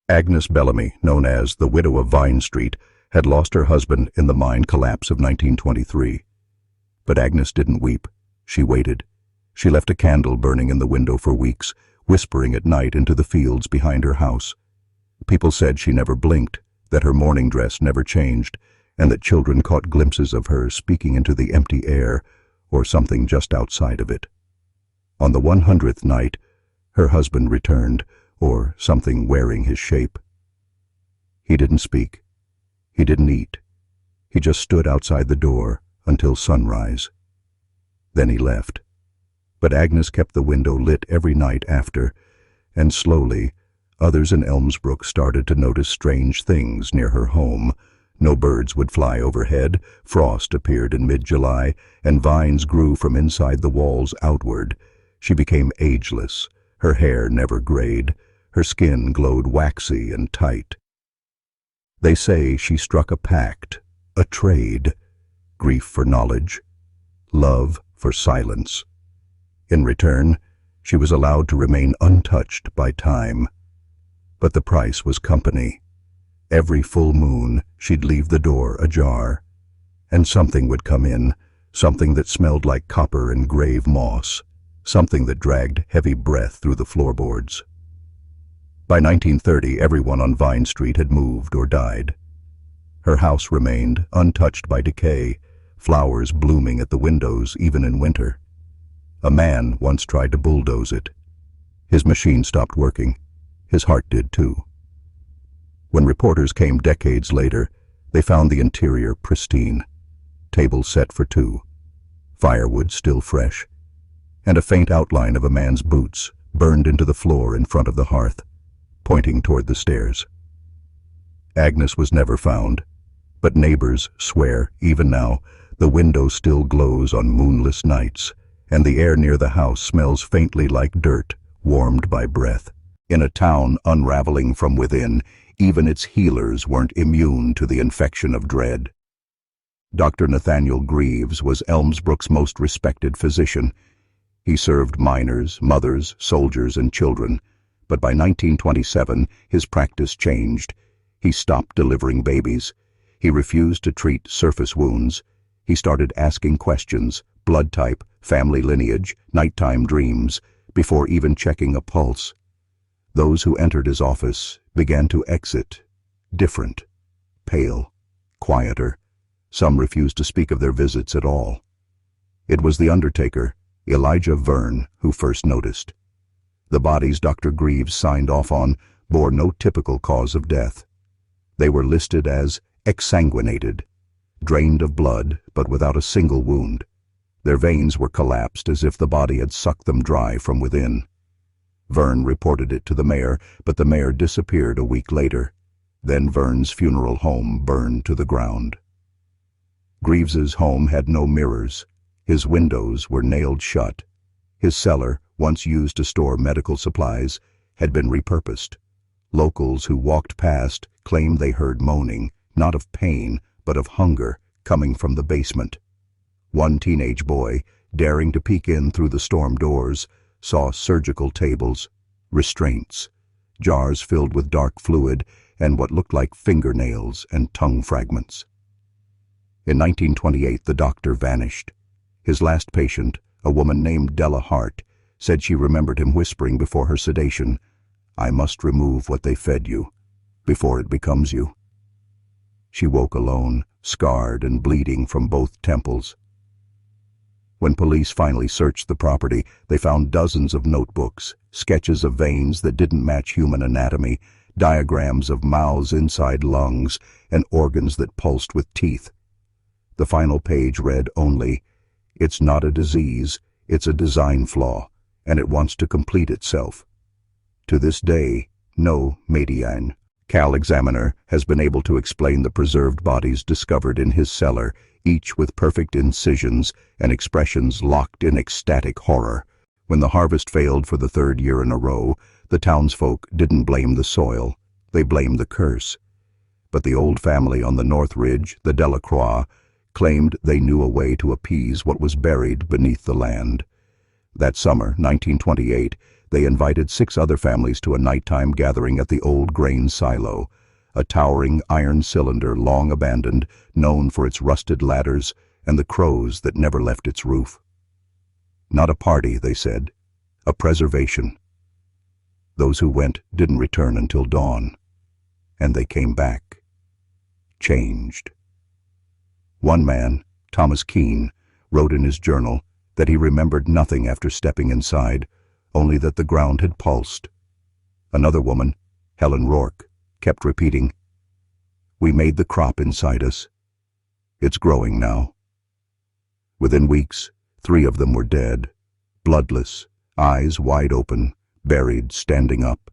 Agnes Bellamy, known as the widow of Vine Street, had lost her husband in the mine collapse of 1923. But Agnes didn't weep. She waited. She left a candle burning in the window for weeks, whispering at night into the fields behind her house. People said she never blinked, that her mourning dress never changed, and that children caught glimpses of her speaking into the empty air or something just outside of it. On the 100th night, her husband returned, or something wearing his shape. He didn't speak. He didn't eat. He just stood outside the door until sunrise. Then he left. But Agnes kept the window lit every night after, and slowly, others in Elmsbrook started to notice strange things near her home. No birds would fly overhead, frost appeared in mid-July, and vines grew from inside the walls outward. She became ageless. Her hair never grayed. Her skin glowed waxy and tight. They say she struck a pact, a trade, grief for knowledge, love for silence. In return, she was allowed to remain untouched by time. But the price was company. Every full moon, she'd leave the door ajar, and something would come in, something that smelled like copper and grave moss, something that dragged heavy breath through the floorboards. By 1930, everyone on Vine Street had moved or died. Her house remained, untouched by decay, flowers blooming at the windows even in winter. A man once tried to bulldoze it. His machine stopped working. His heart did too. When reporters came decades later, they found the interior pristine, tables set for 2, firewood still fresh, and a faint outline of a man's boots burned into the floor in front of the hearth, pointing toward the stairs. Agnes was never found, but neighbors swear, even now, the window still glows on moonless nights, and the air near the house smells faintly like dirt, warmed by breath. In a town unraveling from within, even its healers weren't immune to the infection of dread. Dr. Nathaniel Greaves was Elmsbrook's most respected physician. He served miners, mothers, soldiers, and children, but by 1927 his practice changed. He stopped delivering babies. He refused to treat surface wounds. He started asking questions, blood type, family lineage, nighttime dreams, before even checking a pulse. Those who entered his office began to exit, different, pale, quieter. Some refused to speak of their visits at all. It was the undertaker, Elijah Verne, who first noticed. The bodies Dr. Greaves signed off on bore no typical cause of death. They were listed as exsanguinated, drained of blood but without a single wound. Their veins were collapsed as if the body had sucked them dry from within. Verne reported it to the mayor, but the mayor disappeared a week later. Then Verne's funeral home burned to the ground. Greaves's home had no mirrors. His windows were nailed shut. His cellar, once used to store medical supplies, had been repurposed. Locals who walked past claimed they heard moaning, not of pain, but of hunger, coming from the basement. One teenage boy, daring to peek in through the storm doors, saw surgical tables, restraints, jars filled with dark fluid, and what looked like fingernails and tongue fragments. In 1928, the doctor vanished. His last patient, a woman named Della Hart, said she remembered him whispering before her sedation, "I must remove what they fed you, before it becomes you." She woke alone, scarred and bleeding from both temples. When police finally searched the property, they found dozens of notebooks, sketches of veins that didn't match human anatomy, diagrams of mouths inside lungs, and organs that pulsed with teeth. The final page read only, "It's not a disease, it's a design flaw, and it wants to complete itself." To this day, no Median Cal examiner has been able to explain the preserved bodies discovered in his cellar, each with perfect incisions and expressions locked in ecstatic horror. When the harvest failed for the third year in a row, the townsfolk didn't blame the soil, they blamed the curse. But the old family on the North Ridge, the Delacroix, claimed they knew a way to appease what was buried beneath the land. That summer, 1928, they invited 6 other families to a nighttime gathering at the old grain silo, a towering iron cylinder long abandoned, known for its rusted ladders and the crows that never left its roof. Not a party, they said, a preservation. Those who went didn't return until dawn, and they came back, changed. One man, Thomas Keene, wrote in his journal that he remembered nothing after stepping inside, only that the ground had pulsed. Another woman, Helen Rourke, kept repeating, "We made the crop inside us. It's growing now." Within weeks, 3 of them were dead, bloodless, eyes wide open, buried, standing up.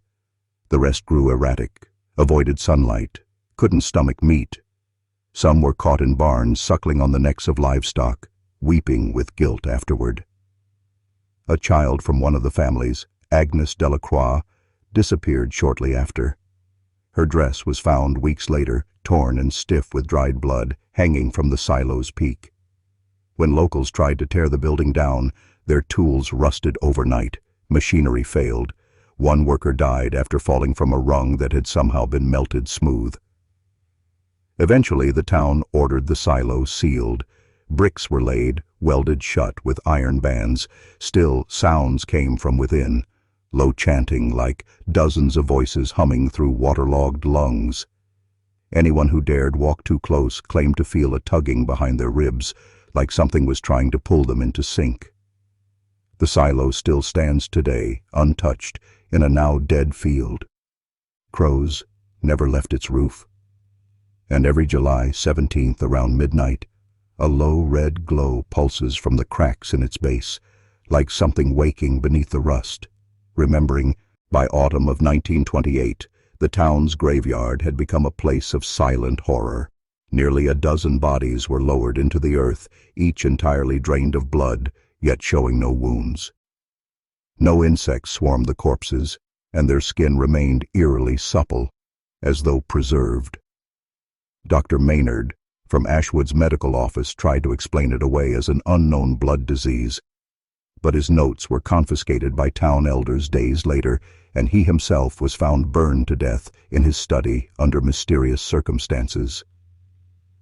The rest grew erratic, avoided sunlight, couldn't stomach meat. Some were caught in barns suckling on the necks of livestock, weeping with guilt afterward. A child from one of the families, Agnes Delacroix, disappeared shortly after. Her dress was found weeks later, torn and stiff with dried blood, hanging from the silo's peak. When locals tried to tear the building down, their tools rusted overnight, machinery failed. One worker died after falling from a rung that had somehow been melted smooth. Eventually, the town ordered the silo sealed. Bricks were laid, welded shut with iron bands. Still, sounds came from within, low chanting like dozens of voices humming through waterlogged lungs. Anyone who dared walk too close claimed to feel a tugging behind their ribs, like something was trying to pull them into sync. The silo still stands today, untouched, in a now dead field. Crows never left its roof. And every July 17th around midnight, a low red glow pulses from the cracks in its base, like something waking beneath the rust, remembering, by autumn of 1928, the town's graveyard had become a place of silent horror. Nearly a dozen bodies were lowered into the earth, each entirely drained of blood, yet showing no wounds. No insects swarmed the corpses, and their skin remained eerily supple, as though preserved. Dr. Maynard, from Ashwood's medical office, tried to explain it away as an unknown blood disease, but his notes were confiscated by town elders days later, and he himself was found burned to death in his study under mysterious circumstances.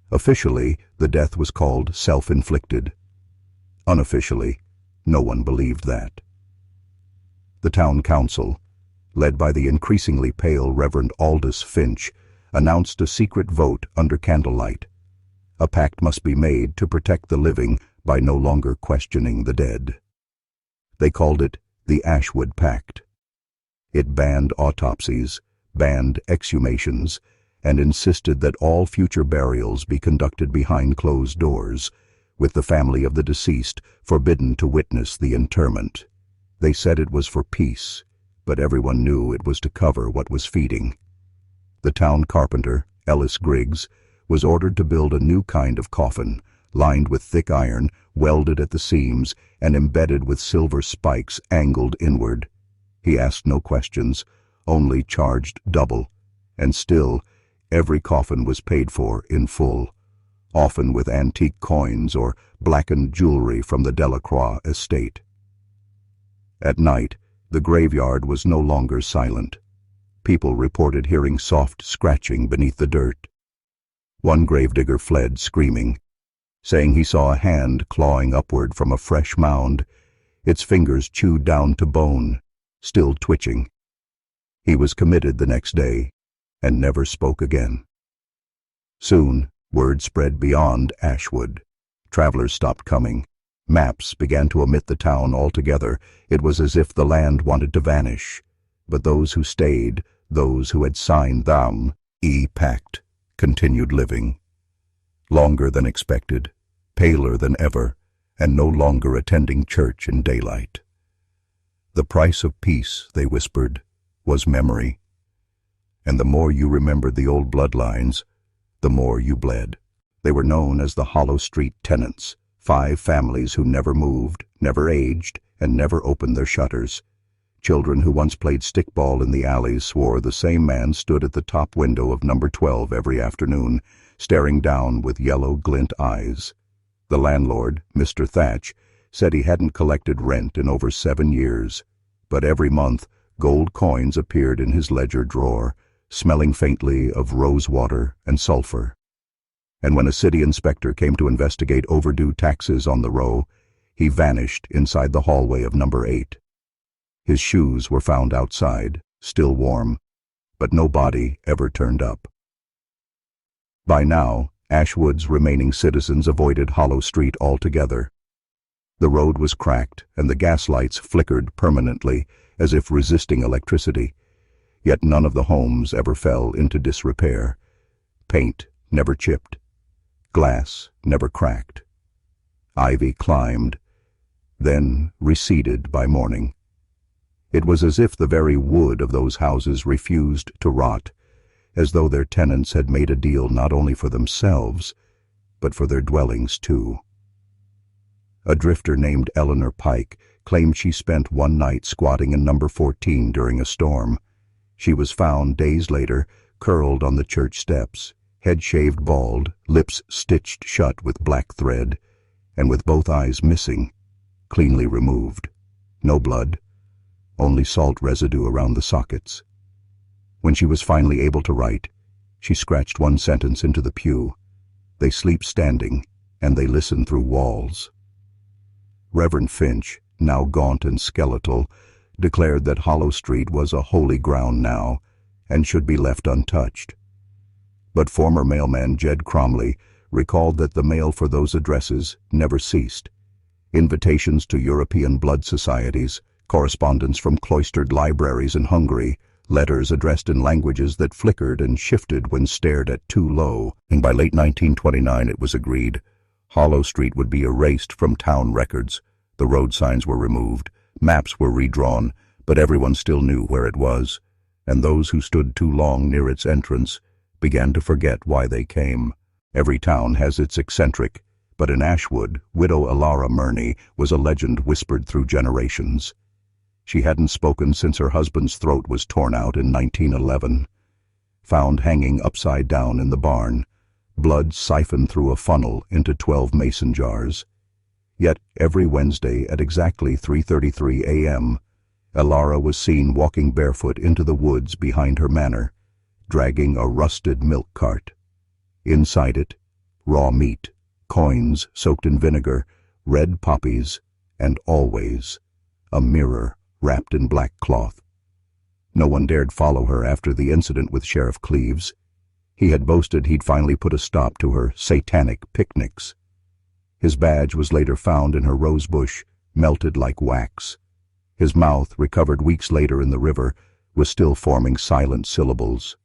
Officially, the death was called self-inflicted. Unofficially, no one believed that. The town council, led by the increasingly pale Reverend Aldous Finch, announced a secret vote under candlelight. A pact must be made to protect the living by no longer questioning the dead. They called it the Ashwood Pact. It banned autopsies, banned exhumations, and insisted that all future burials be conducted behind closed doors, with the family of the deceased forbidden to witness the interment. They said it was for peace, but everyone knew it was to cover what was feeding. The town carpenter, Ellis Griggs, was ordered to build a new kind of coffin, lined with thick iron, welded at the seams, and embedded with silver spikes angled inward. He asked no questions, only charged double, and still, every coffin was paid for in full, often with antique coins or blackened jewelry from the Delacroix estate. At night, the graveyard was no longer silent. People reported hearing soft scratching beneath the dirt. One gravedigger fled screaming, saying he saw a hand clawing upward from a fresh mound, its fingers chewed down to bone, still twitching. He was committed the next day and never spoke again. Soon, word spread beyond Ashwood. Travelers stopped coming. Maps began to omit the town altogether. It was as if the land wanted to vanish. But those who stayed, those who had signed the pact, continued living. Longer than expected, paler than ever, and no longer attending church in daylight. The price of peace, they whispered, was memory. And the more you remembered the old bloodlines, the more you bled. They were known as the Hollow Street Tenants, 5 families who never moved, never aged, and never opened their shutters. Children who once played stickball in the alleys swore the same man stood at the top window of number 12 every afternoon, staring down with yellow glint eyes. The landlord, Mr. Thatch, said he hadn't collected rent in over 7 years, but every month gold coins appeared in his ledger drawer, smelling faintly of rose water and sulfur. And when a city inspector came to investigate overdue taxes on the row, he vanished inside the hallway of number 8. His shoes were found outside, still warm, but no body ever turned up. By now, Ashwood's remaining citizens avoided Hollow Street altogether. The road was cracked, and the gas lights flickered permanently, as if resisting electricity. Yet none of the homes ever fell into disrepair. Paint never chipped. Glass never cracked. Ivy climbed, then receded by morning. It was as if the very wood of those houses refused to rot, as though their tenants had made a deal not only for themselves, but for their dwellings too. A drifter named Eleanor Pike claimed she spent one night squatting in number 14 during a storm. She was found days later, curled on the church steps, head shaved bald, lips stitched shut with black thread, and with both eyes missing, cleanly removed. No blood, only salt residue around the sockets. When she was finally able to write, she scratched one sentence into the pew. They sleep standing, and they listen through walls. Reverend Finch, now gaunt and skeletal, declared that Hollow Street was a holy ground now, and should be left untouched. But former mailman Jed Cromley recalled that the mail for those addresses never ceased. Invitations to European blood societies, correspondence from cloistered libraries in Hungary, letters addressed in languages that flickered and shifted when stared at too low, and by late 1929 it was agreed Hollow Street would be erased from town records. The road signs were removed, maps were redrawn, but everyone still knew where it was, and those who stood too long near its entrance began to forget why they came. Every town has its eccentric, but in Ashwood, widow Elara Murney was a legend whispered through generations. She hadn't spoken since her husband's throat was torn out in 1911. Found hanging upside down in the barn, blood siphoned through a funnel into 12 mason jars. Yet every Wednesday at exactly 3:33 a.m., Elara was seen walking barefoot into the woods behind her manor, dragging a rusted milk cart. Inside it, raw meat, coins soaked in vinegar, red poppies, and always a mirror wrapped in black cloth. No one dared follow her after the incident with Sheriff Cleves. He had boasted he'd finally put a stop to her satanic picnics. His badge was later found in her rose bush, melted like wax. His mouth, recovered weeks later in the river, was still forming silent syllables.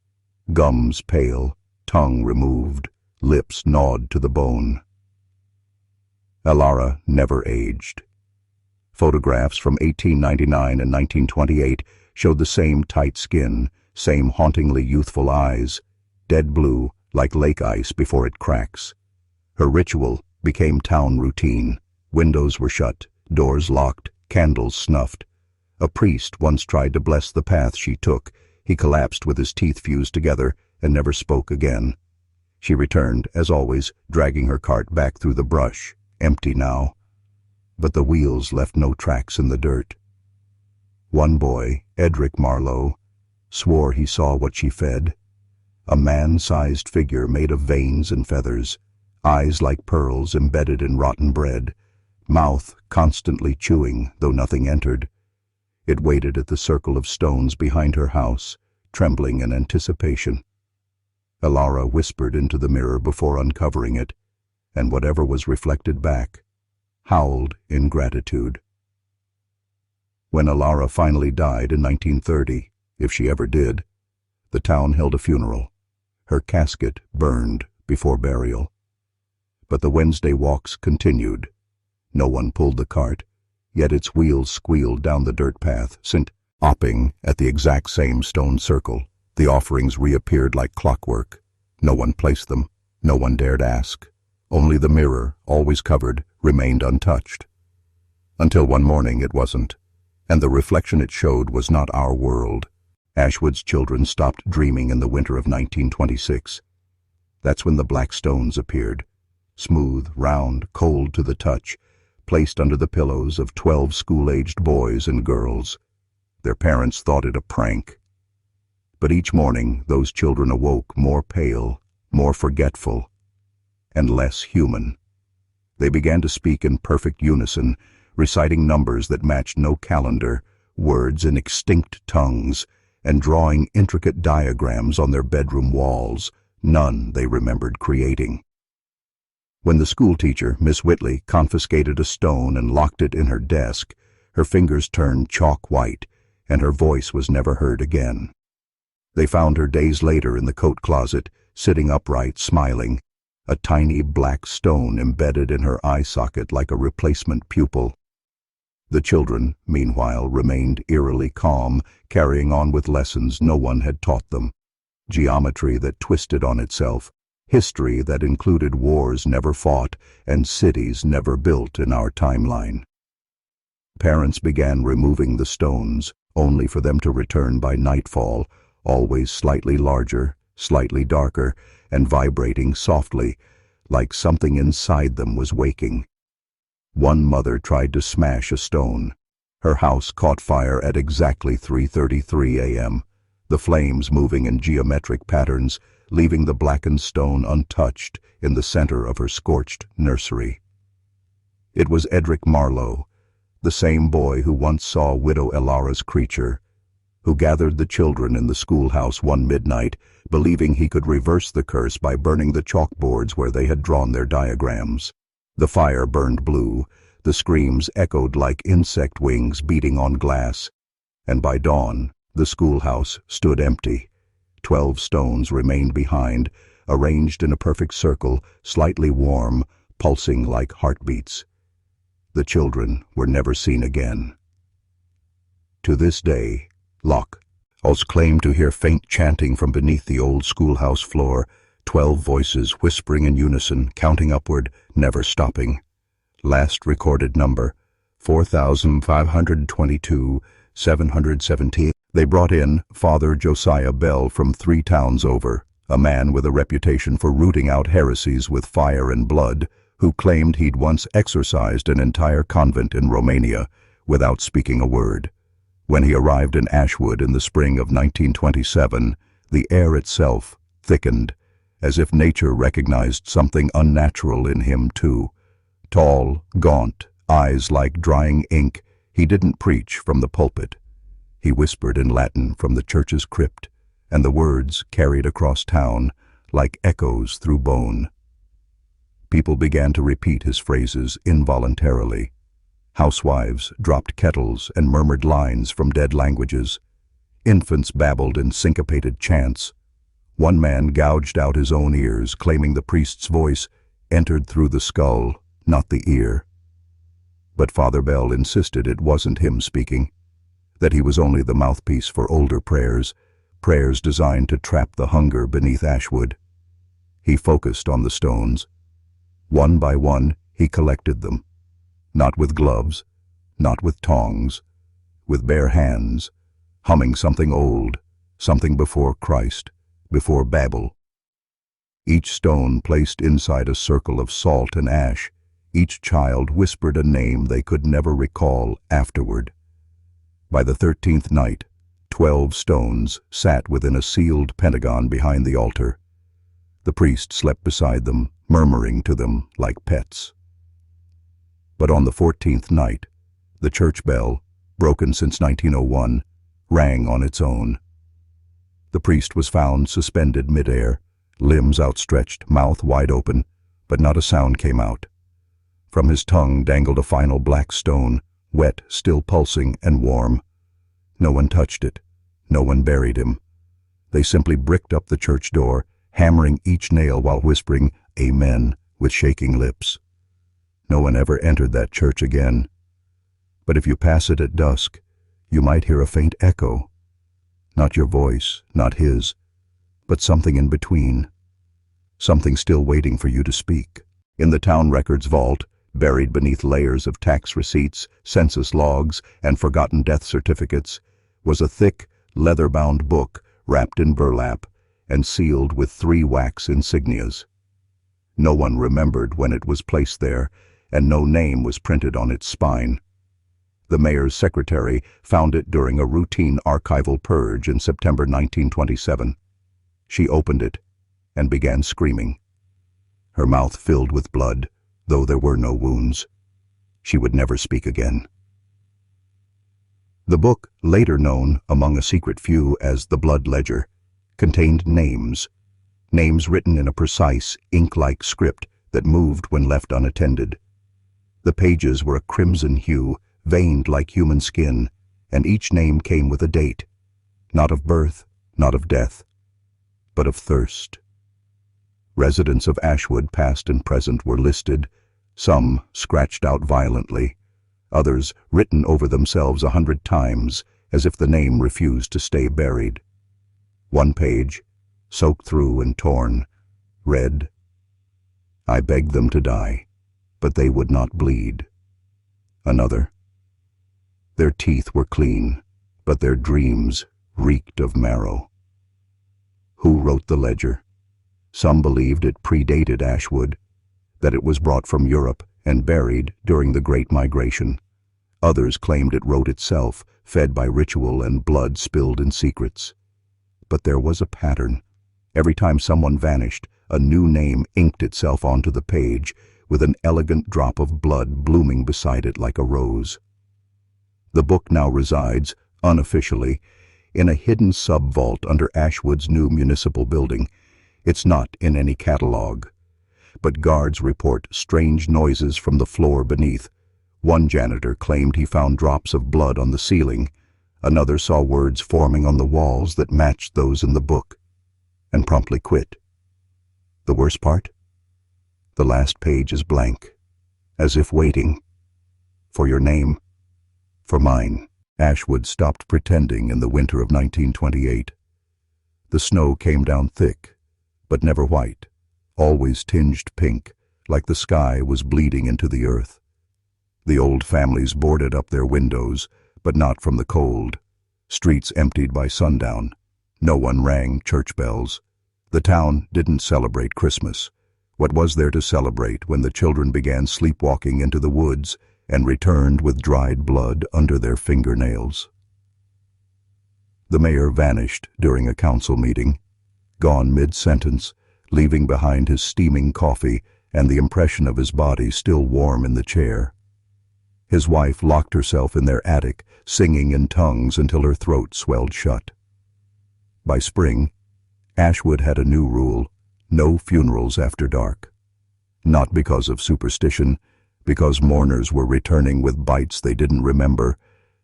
Gums pale, tongue removed, lips gnawed to the bone. Elara never aged. Photographs from 1899 and 1928 showed the same tight skin, same hauntingly youthful eyes, dead blue like lake ice before it cracks. Her ritual became town routine. Windows were shut, doors locked, candles snuffed. A priest once tried to bless the path she took. He collapsed with his teeth fused together and never spoke again. She returned, as always, dragging her cart back through the brush, empty now. But the wheels left no tracks in the dirt. One boy, Edric Marlowe, swore he saw what she fed. A man-sized figure made of veins and feathers, eyes like pearls embedded in rotten bread, mouth constantly chewing, though nothing entered. It waited at the circle of stones behind her house, trembling in anticipation. Elara whispered into the mirror before uncovering it, and whatever was reflected back howled in gratitude. When Alara finally died in 1930, if she ever did, the town held a funeral. Her casket burned before burial. But the Wednesday walks continued. No one pulled the cart, yet its wheels squealed down the dirt path, stopping at the exact same stone circle. The offerings reappeared like clockwork. No one placed them. No one dared ask. Only the mirror, always covered, remained untouched. Until one morning it wasn't, and the reflection it showed was not our world. Ashwood's children stopped dreaming in the winter of 1926. That's when the black stones appeared, smooth, round, cold to the touch, placed under the pillows of 12 school-aged boys and girls. Their parents thought it a prank. But each morning those children awoke more pale, more forgetful, and less human. They began to speak in perfect unison, reciting numbers that matched no calendar, words in extinct tongues, and drawing intricate diagrams on their bedroom walls, none they remembered creating. When the schoolteacher, Miss Whitley, confiscated a stone and locked it in her desk, her fingers turned chalk white, and her voice was never heard again. They found her days later in the coat closet, sitting upright, smiling, a tiny black stone embedded in her eye socket like a replacement pupil. The children, meanwhile, remained eerily calm, carrying on with lessons no one had taught them. Geometry that twisted on itself, history that included wars never fought and cities never built in our timeline. Parents began removing the stones, only for them to return by nightfall, always slightly larger, slightly darker, and vibrating softly, like something inside them was waking. One mother tried to smash a stone. Her house caught fire at exactly 3:33 a.m., the flames moving in geometric patterns, leaving the blackened stone untouched in the center of her scorched nursery. It was Edric Marlowe, the same boy who once saw Widow Alara's creature, who gathered the children in the schoolhouse one midnight, believing he could reverse the curse by burning the chalkboards where they had drawn their diagrams. The fire burned blue, the screams echoed like insect wings beating on glass, and by dawn the schoolhouse stood empty. 12 stones remained behind, arranged in a perfect circle, slightly warm, pulsing like heartbeats. The children were never seen again. To this day, locals claim to hear faint chanting from beneath the old schoolhouse floor, 12 voices whispering in unison, counting upward, never stopping. Last recorded number, 4,522, 717. They brought in Father Josiah Bell from 3 towns over, a man with a reputation for rooting out heresies with fire and blood, who claimed he'd once exorcised an entire convent in Romania without speaking a word. When he arrived in Ashwood in the spring of 1927, the air itself thickened, as if nature recognized something unnatural in him too. Tall, gaunt, eyes like drying ink, he didn't preach from the pulpit. He whispered in Latin from the church's crypt, and the words carried across town like echoes through bone. People began to repeat his phrases involuntarily. Housewives dropped kettles and murmured lines from dead languages. Infants babbled in syncopated chants. One man gouged out his own ears, claiming the priest's voice entered through the skull, not the ear. But Father Bell insisted it wasn't him speaking, that he was only the mouthpiece for older prayers, prayers designed to trap the hunger beneath Ashwood. He focused on the stones. One by one, he collected them. Not with gloves, not with tongs, with bare hands, humming something old, something before Christ, before Babel. Each stone placed inside a circle of salt and ash, each child whispered a name they could never recall afterward. By the 13th night, 12 stones sat within a sealed pentagon behind the altar. The priest slept beside them, murmuring to them like pets. But on the 14th night, the church bell, broken since 1901, rang on its own. The priest was found suspended midair, limbs outstretched, mouth wide open, but not a sound came out. From his tongue dangled a final black stone, wet, still pulsing, and warm. No one touched it. No one buried him. They simply bricked up the church door, hammering each nail while whispering, "Amen," with shaking lips. No one ever entered that church again. But if you pass it at dusk, you might hear a faint echo. Not your voice, not his, but something in between. Something still waiting for you to speak. In the town records vault, buried beneath layers of tax receipts, census logs, and forgotten death certificates, was a thick, leather-bound book wrapped in burlap and sealed with 3 wax insignias. No one remembered when it was placed there, and no name was printed on its spine. The mayor's secretary found it during a routine archival purge in September 1927. She opened it and began screaming. Her mouth filled with blood, though there were no wounds. She would never speak again. The book, later known among a secret few as the Blood Ledger, contained names written in a precise, ink-like script that moved when left unattended. The pages were a crimson hue, veined like human skin, and each name came with a date, not of birth, not of death, but of thirst. Residents of Ashwood, past and present, were listed, some scratched out violently, others written over themselves 100 times, as if the name refused to stay buried. One page, soaked through and torn, read, "I begged them to die, but they would not bleed." Another, "Their teeth were clean, but their dreams reeked of marrow." Who wrote the ledger? Some believed it predated Ashwood, that it was brought from Europe and buried during the Great Migration. Others claimed it wrote itself, fed by ritual and blood spilled in secrets. But there was a pattern. Every time someone vanished, a new name inked itself onto the page, with an elegant drop of blood blooming beside it like a rose. The book now resides, unofficially, in a hidden sub-vault under Ashwood's new municipal building. It's not in any catalog. But guards report strange noises from the floor beneath. One janitor claimed he found drops of blood on the ceiling. Another saw words forming on the walls that matched those in the book, and promptly quit. The worst part? The last page is blank, as if waiting. For your name. For mine. Ashwood stopped pretending in the winter of 1928. The snow came down thick, but never white, always tinged pink, like the sky was bleeding into the earth. The old families boarded up their windows, but not from the cold. Streets emptied by sundown. No one rang church bells. The town didn't celebrate Christmas. What was there to celebrate when the children began sleepwalking into the woods and returned with dried blood under their fingernails? The mayor vanished during a council meeting, gone mid-sentence, leaving behind his steaming coffee and the impression of his body still warm in the chair. His wife locked herself in their attic, singing in tongues until her throat swelled shut. By spring, Ashwood had a new rule: no funerals after dark. Not because of superstition, because mourners were returning with bites they didn't remember,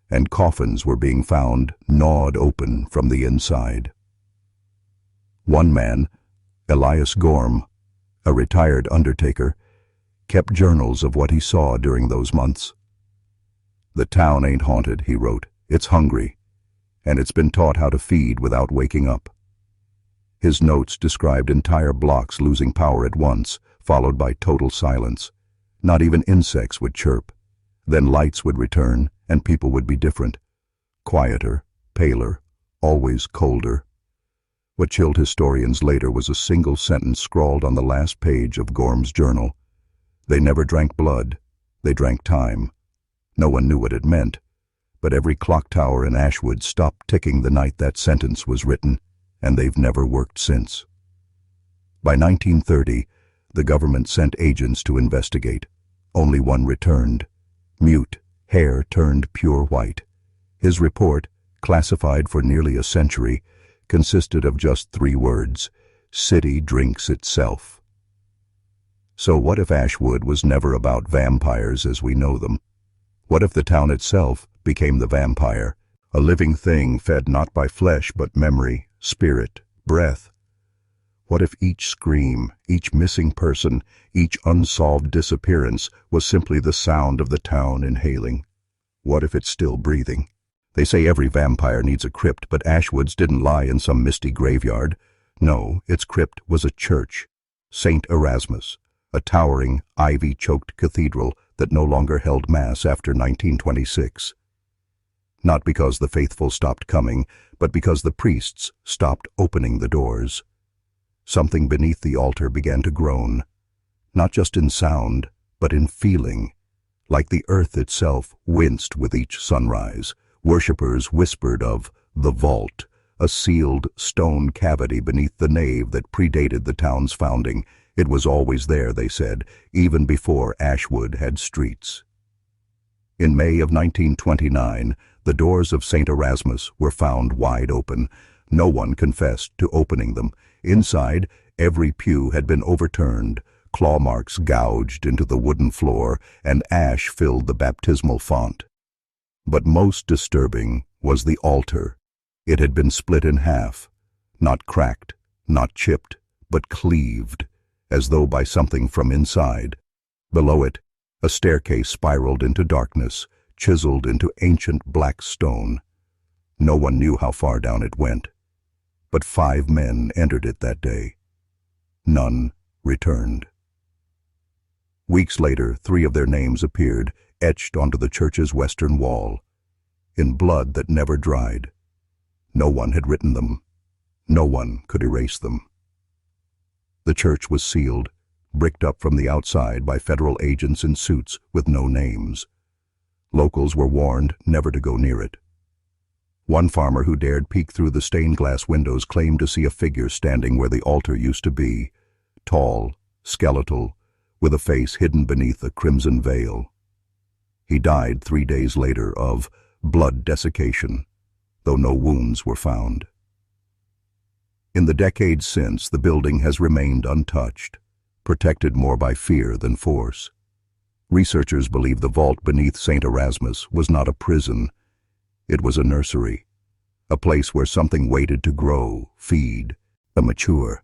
and coffins were being found gnawed open from the inside. One man, Elias Gorm, a retired undertaker, kept journals of what he saw during those months. "The town ain't haunted," he wrote. "It's hungry, and it's been taught how to feed without waking up." His notes described entire blocks losing power at once, followed by total silence. Not even insects would chirp. Then lights would return, and people would be different. Quieter, paler, always colder. What chilled historians later was a single sentence scrawled on the last page of Gorm's journal. They never drank blood, they drank time. No one knew what it meant, but every clock tower in Ashwood stopped ticking the night that sentence was written, and they've never worked since. By 1930, the government sent agents to investigate. Only one returned. Mute, hair turned pure white. His report, classified for nearly a century, consisted of just 3 words: "City drinks itself." So what if Ashwood was never about vampires as we know them? What if the town itself became the vampire, a living thing fed not by flesh but memory, spirit, breath? What if each scream, each missing person, each unsolved disappearance was simply the sound of the town inhaling? What if it's still breathing? They say every vampire needs a crypt, but Ashwood's didn't lie in some misty graveyard. No, its crypt was a church, St. Erasmus, a towering, ivy-choked cathedral that no longer held mass after 1926. Not because the faithful stopped coming, but because the priests stopped opening the doors. Something beneath the altar began to groan, not just in sound, but in feeling. Like the earth itself winced with each sunrise, worshippers whispered of the vault, a sealed stone cavity beneath the nave that predated the town's founding. It was always there, they said, even before Ashwood had streets. In May of 1929, the doors of St. Erasmus were found wide open. No one confessed to opening them. Inside, every pew had been overturned, claw marks gouged into the wooden floor, and ash filled the baptismal font. But most disturbing was the altar. It had been split in half, not cracked, not chipped, but cleaved, as though by something from inside. Below it, a staircase spiraled into darkness, chiseled into ancient black stone. No one knew how far down it went, but 5 men entered it that day. None returned. Weeks later, 3 of their names appeared, etched onto the church's western wall, in blood that never dried. No one had written them. No one could erase them. The church was sealed, bricked up from the outside by federal agents in suits with no names. Locals were warned never to go near it. One farmer who dared peek through the stained glass windows claimed to see a figure standing where the altar used to be, tall, skeletal, with a face hidden beneath a crimson veil. He died 3 days later of blood desiccation, though no wounds were found. In the decades since, the building has remained untouched, protected more by fear than force. Researchers believe the vault beneath St. Erasmus was not a prison. It was a nursery, a place where something waited to grow, feed, to mature.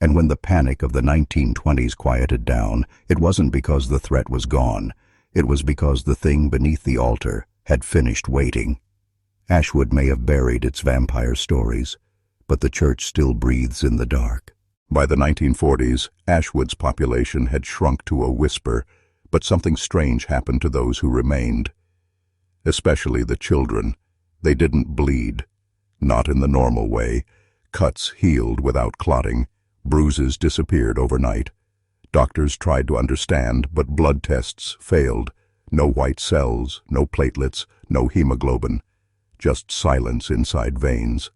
And when the panic of the 1920s quieted down, it wasn't because the threat was gone. It was because the thing beneath the altar had finished waiting. Ashwood may have buried its vampire stories, but the church still breathes in the dark. By the 1940s, Ashwood's population had shrunk to a whisper, but something strange happened to those who remained. Especially the children. They didn't bleed. Not in the normal way. Cuts healed without clotting. Bruises disappeared overnight. Doctors tried to understand, but blood tests failed. No white cells, no platelets, no hemoglobin. Just silence inside veins.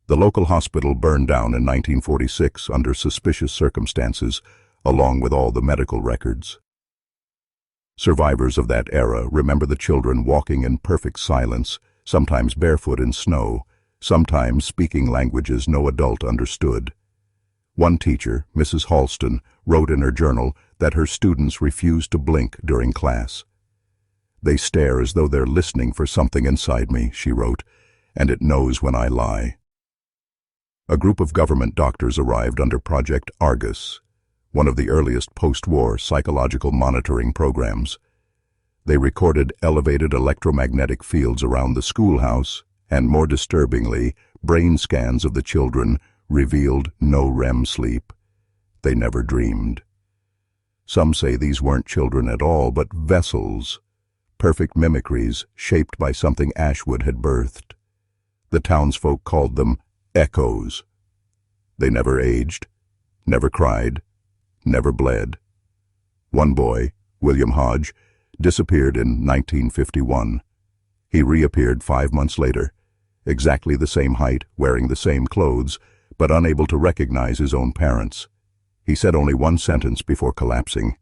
The local hospital burned down in 1946 under suspicious circumstances, along with all the medical records. Survivors of that era remember the children walking in perfect silence, sometimes barefoot in snow, sometimes speaking languages no adult understood. One teacher, Mrs. Halston, wrote in her journal that her students refused to blink during class. "They stare as though they're listening for something inside me," she wrote, "and it knows when I lie." A group of government doctors arrived under Project Argus, one of the earliest post-war psychological monitoring programs. They recorded elevated electromagnetic fields around the schoolhouse, and more disturbingly, brain scans of the children revealed no REM sleep. They never dreamed. Some say these weren't children at all, but vessels, perfect mimicries shaped by something Ashwood had birthed. The townsfolk called them echoes. They never aged, never cried, never bled. One boy, William Hodge, disappeared in 1951. He reappeared 5 months later, exactly the same height, wearing the same clothes, but unable to recognize his own parents. He said only one sentence before collapsing: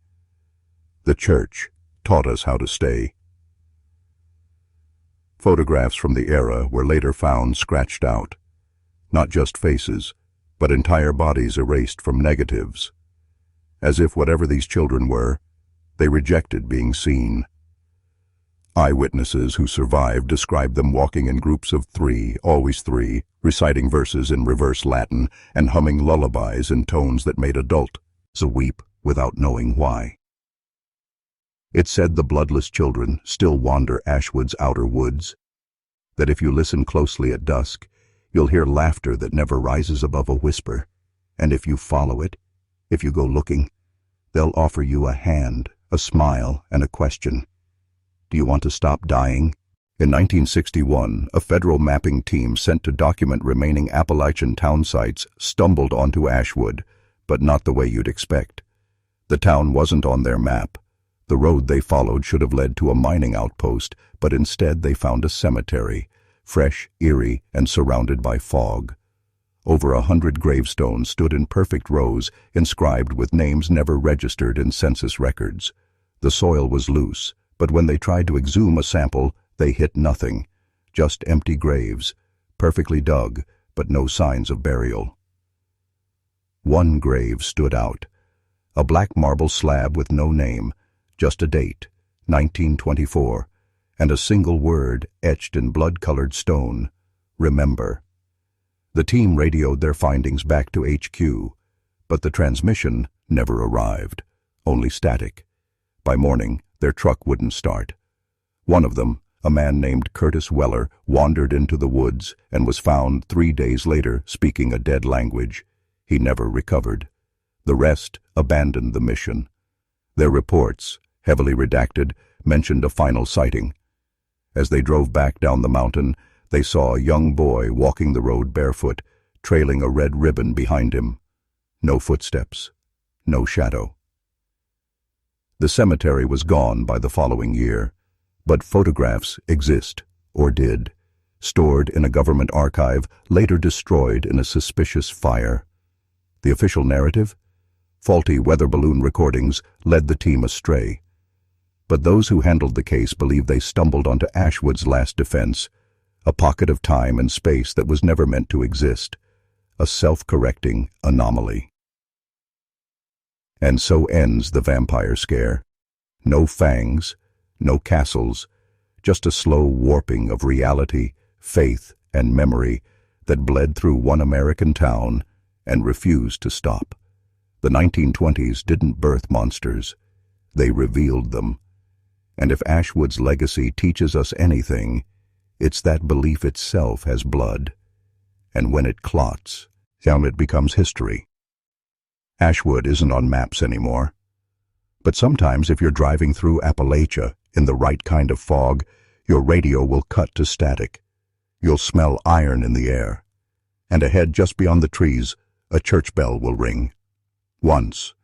"The church taught us how to stay." Photographs from the era were later found scratched out. Not just faces, but entire bodies erased from negatives. As if whatever these children were, they rejected being seen. Eyewitnesses who survived described them walking in groups of 3, always 3, reciting verses in reverse Latin and humming lullabies in tones that made adults weep without knowing why. It said the bloodless children still wander Ashwood's outer woods, that if you listen closely at dusk, you'll hear laughter that never rises above a whisper, and if you follow it, if you go looking, they'll offer you a hand, a smile, and a question. Do you want to stop dying? In 1961, a federal mapping team sent to document remaining Appalachian town sites stumbled onto Ashwood, but not the way you'd expect. The town wasn't on their map. The road they followed should have led to a mining outpost, but instead they found a cemetery, fresh, eerie, and surrounded by fog. Over 100 gravestones stood in perfect rows, inscribed with names never registered in census records. The soil was loose, but when they tried to exhume a sample, they hit nothing, just empty graves, perfectly dug, but no signs of burial. One grave stood out, a black marble slab with no name, just a date, 1924, and a single word etched in blood-colored stone, remember. The team radioed their findings back to HQ, but the transmission never arrived, only static. By morning, their truck wouldn't start. One of them, a man named Curtis Weller, wandered into the woods and was found 3 days later speaking a dead language. He never recovered. The rest abandoned the mission. Their reports, heavily redacted, mentioned a final sighting. As they drove back down the mountain, they saw a young boy walking the road barefoot, trailing a red ribbon behind him. No footsteps, no shadow. The cemetery was gone by the following year, but photographs exist, or did, stored in a government archive, later destroyed in a suspicious fire. The official narrative? Faulty weather balloon recordings led the team astray. But those who handled the case believe they stumbled onto Ashwood's last defense, a pocket of time and space that was never meant to exist, a self-correcting anomaly. And so ends the vampire scare. No fangs, no castles, just a slow warping of reality, faith, and memory that bled through one American town and refused to stop. The 1920s didn't birth monsters, they revealed them. And if Ashwood's legacy teaches us anything, it's that belief itself has blood. And when it clots, it becomes history. Ashwood isn't on maps anymore. But sometimes if you're driving through Appalachia in the right kind of fog, your radio will cut to static. You'll smell iron in the air. And ahead, just beyond the trees, a church bell will ring. Once,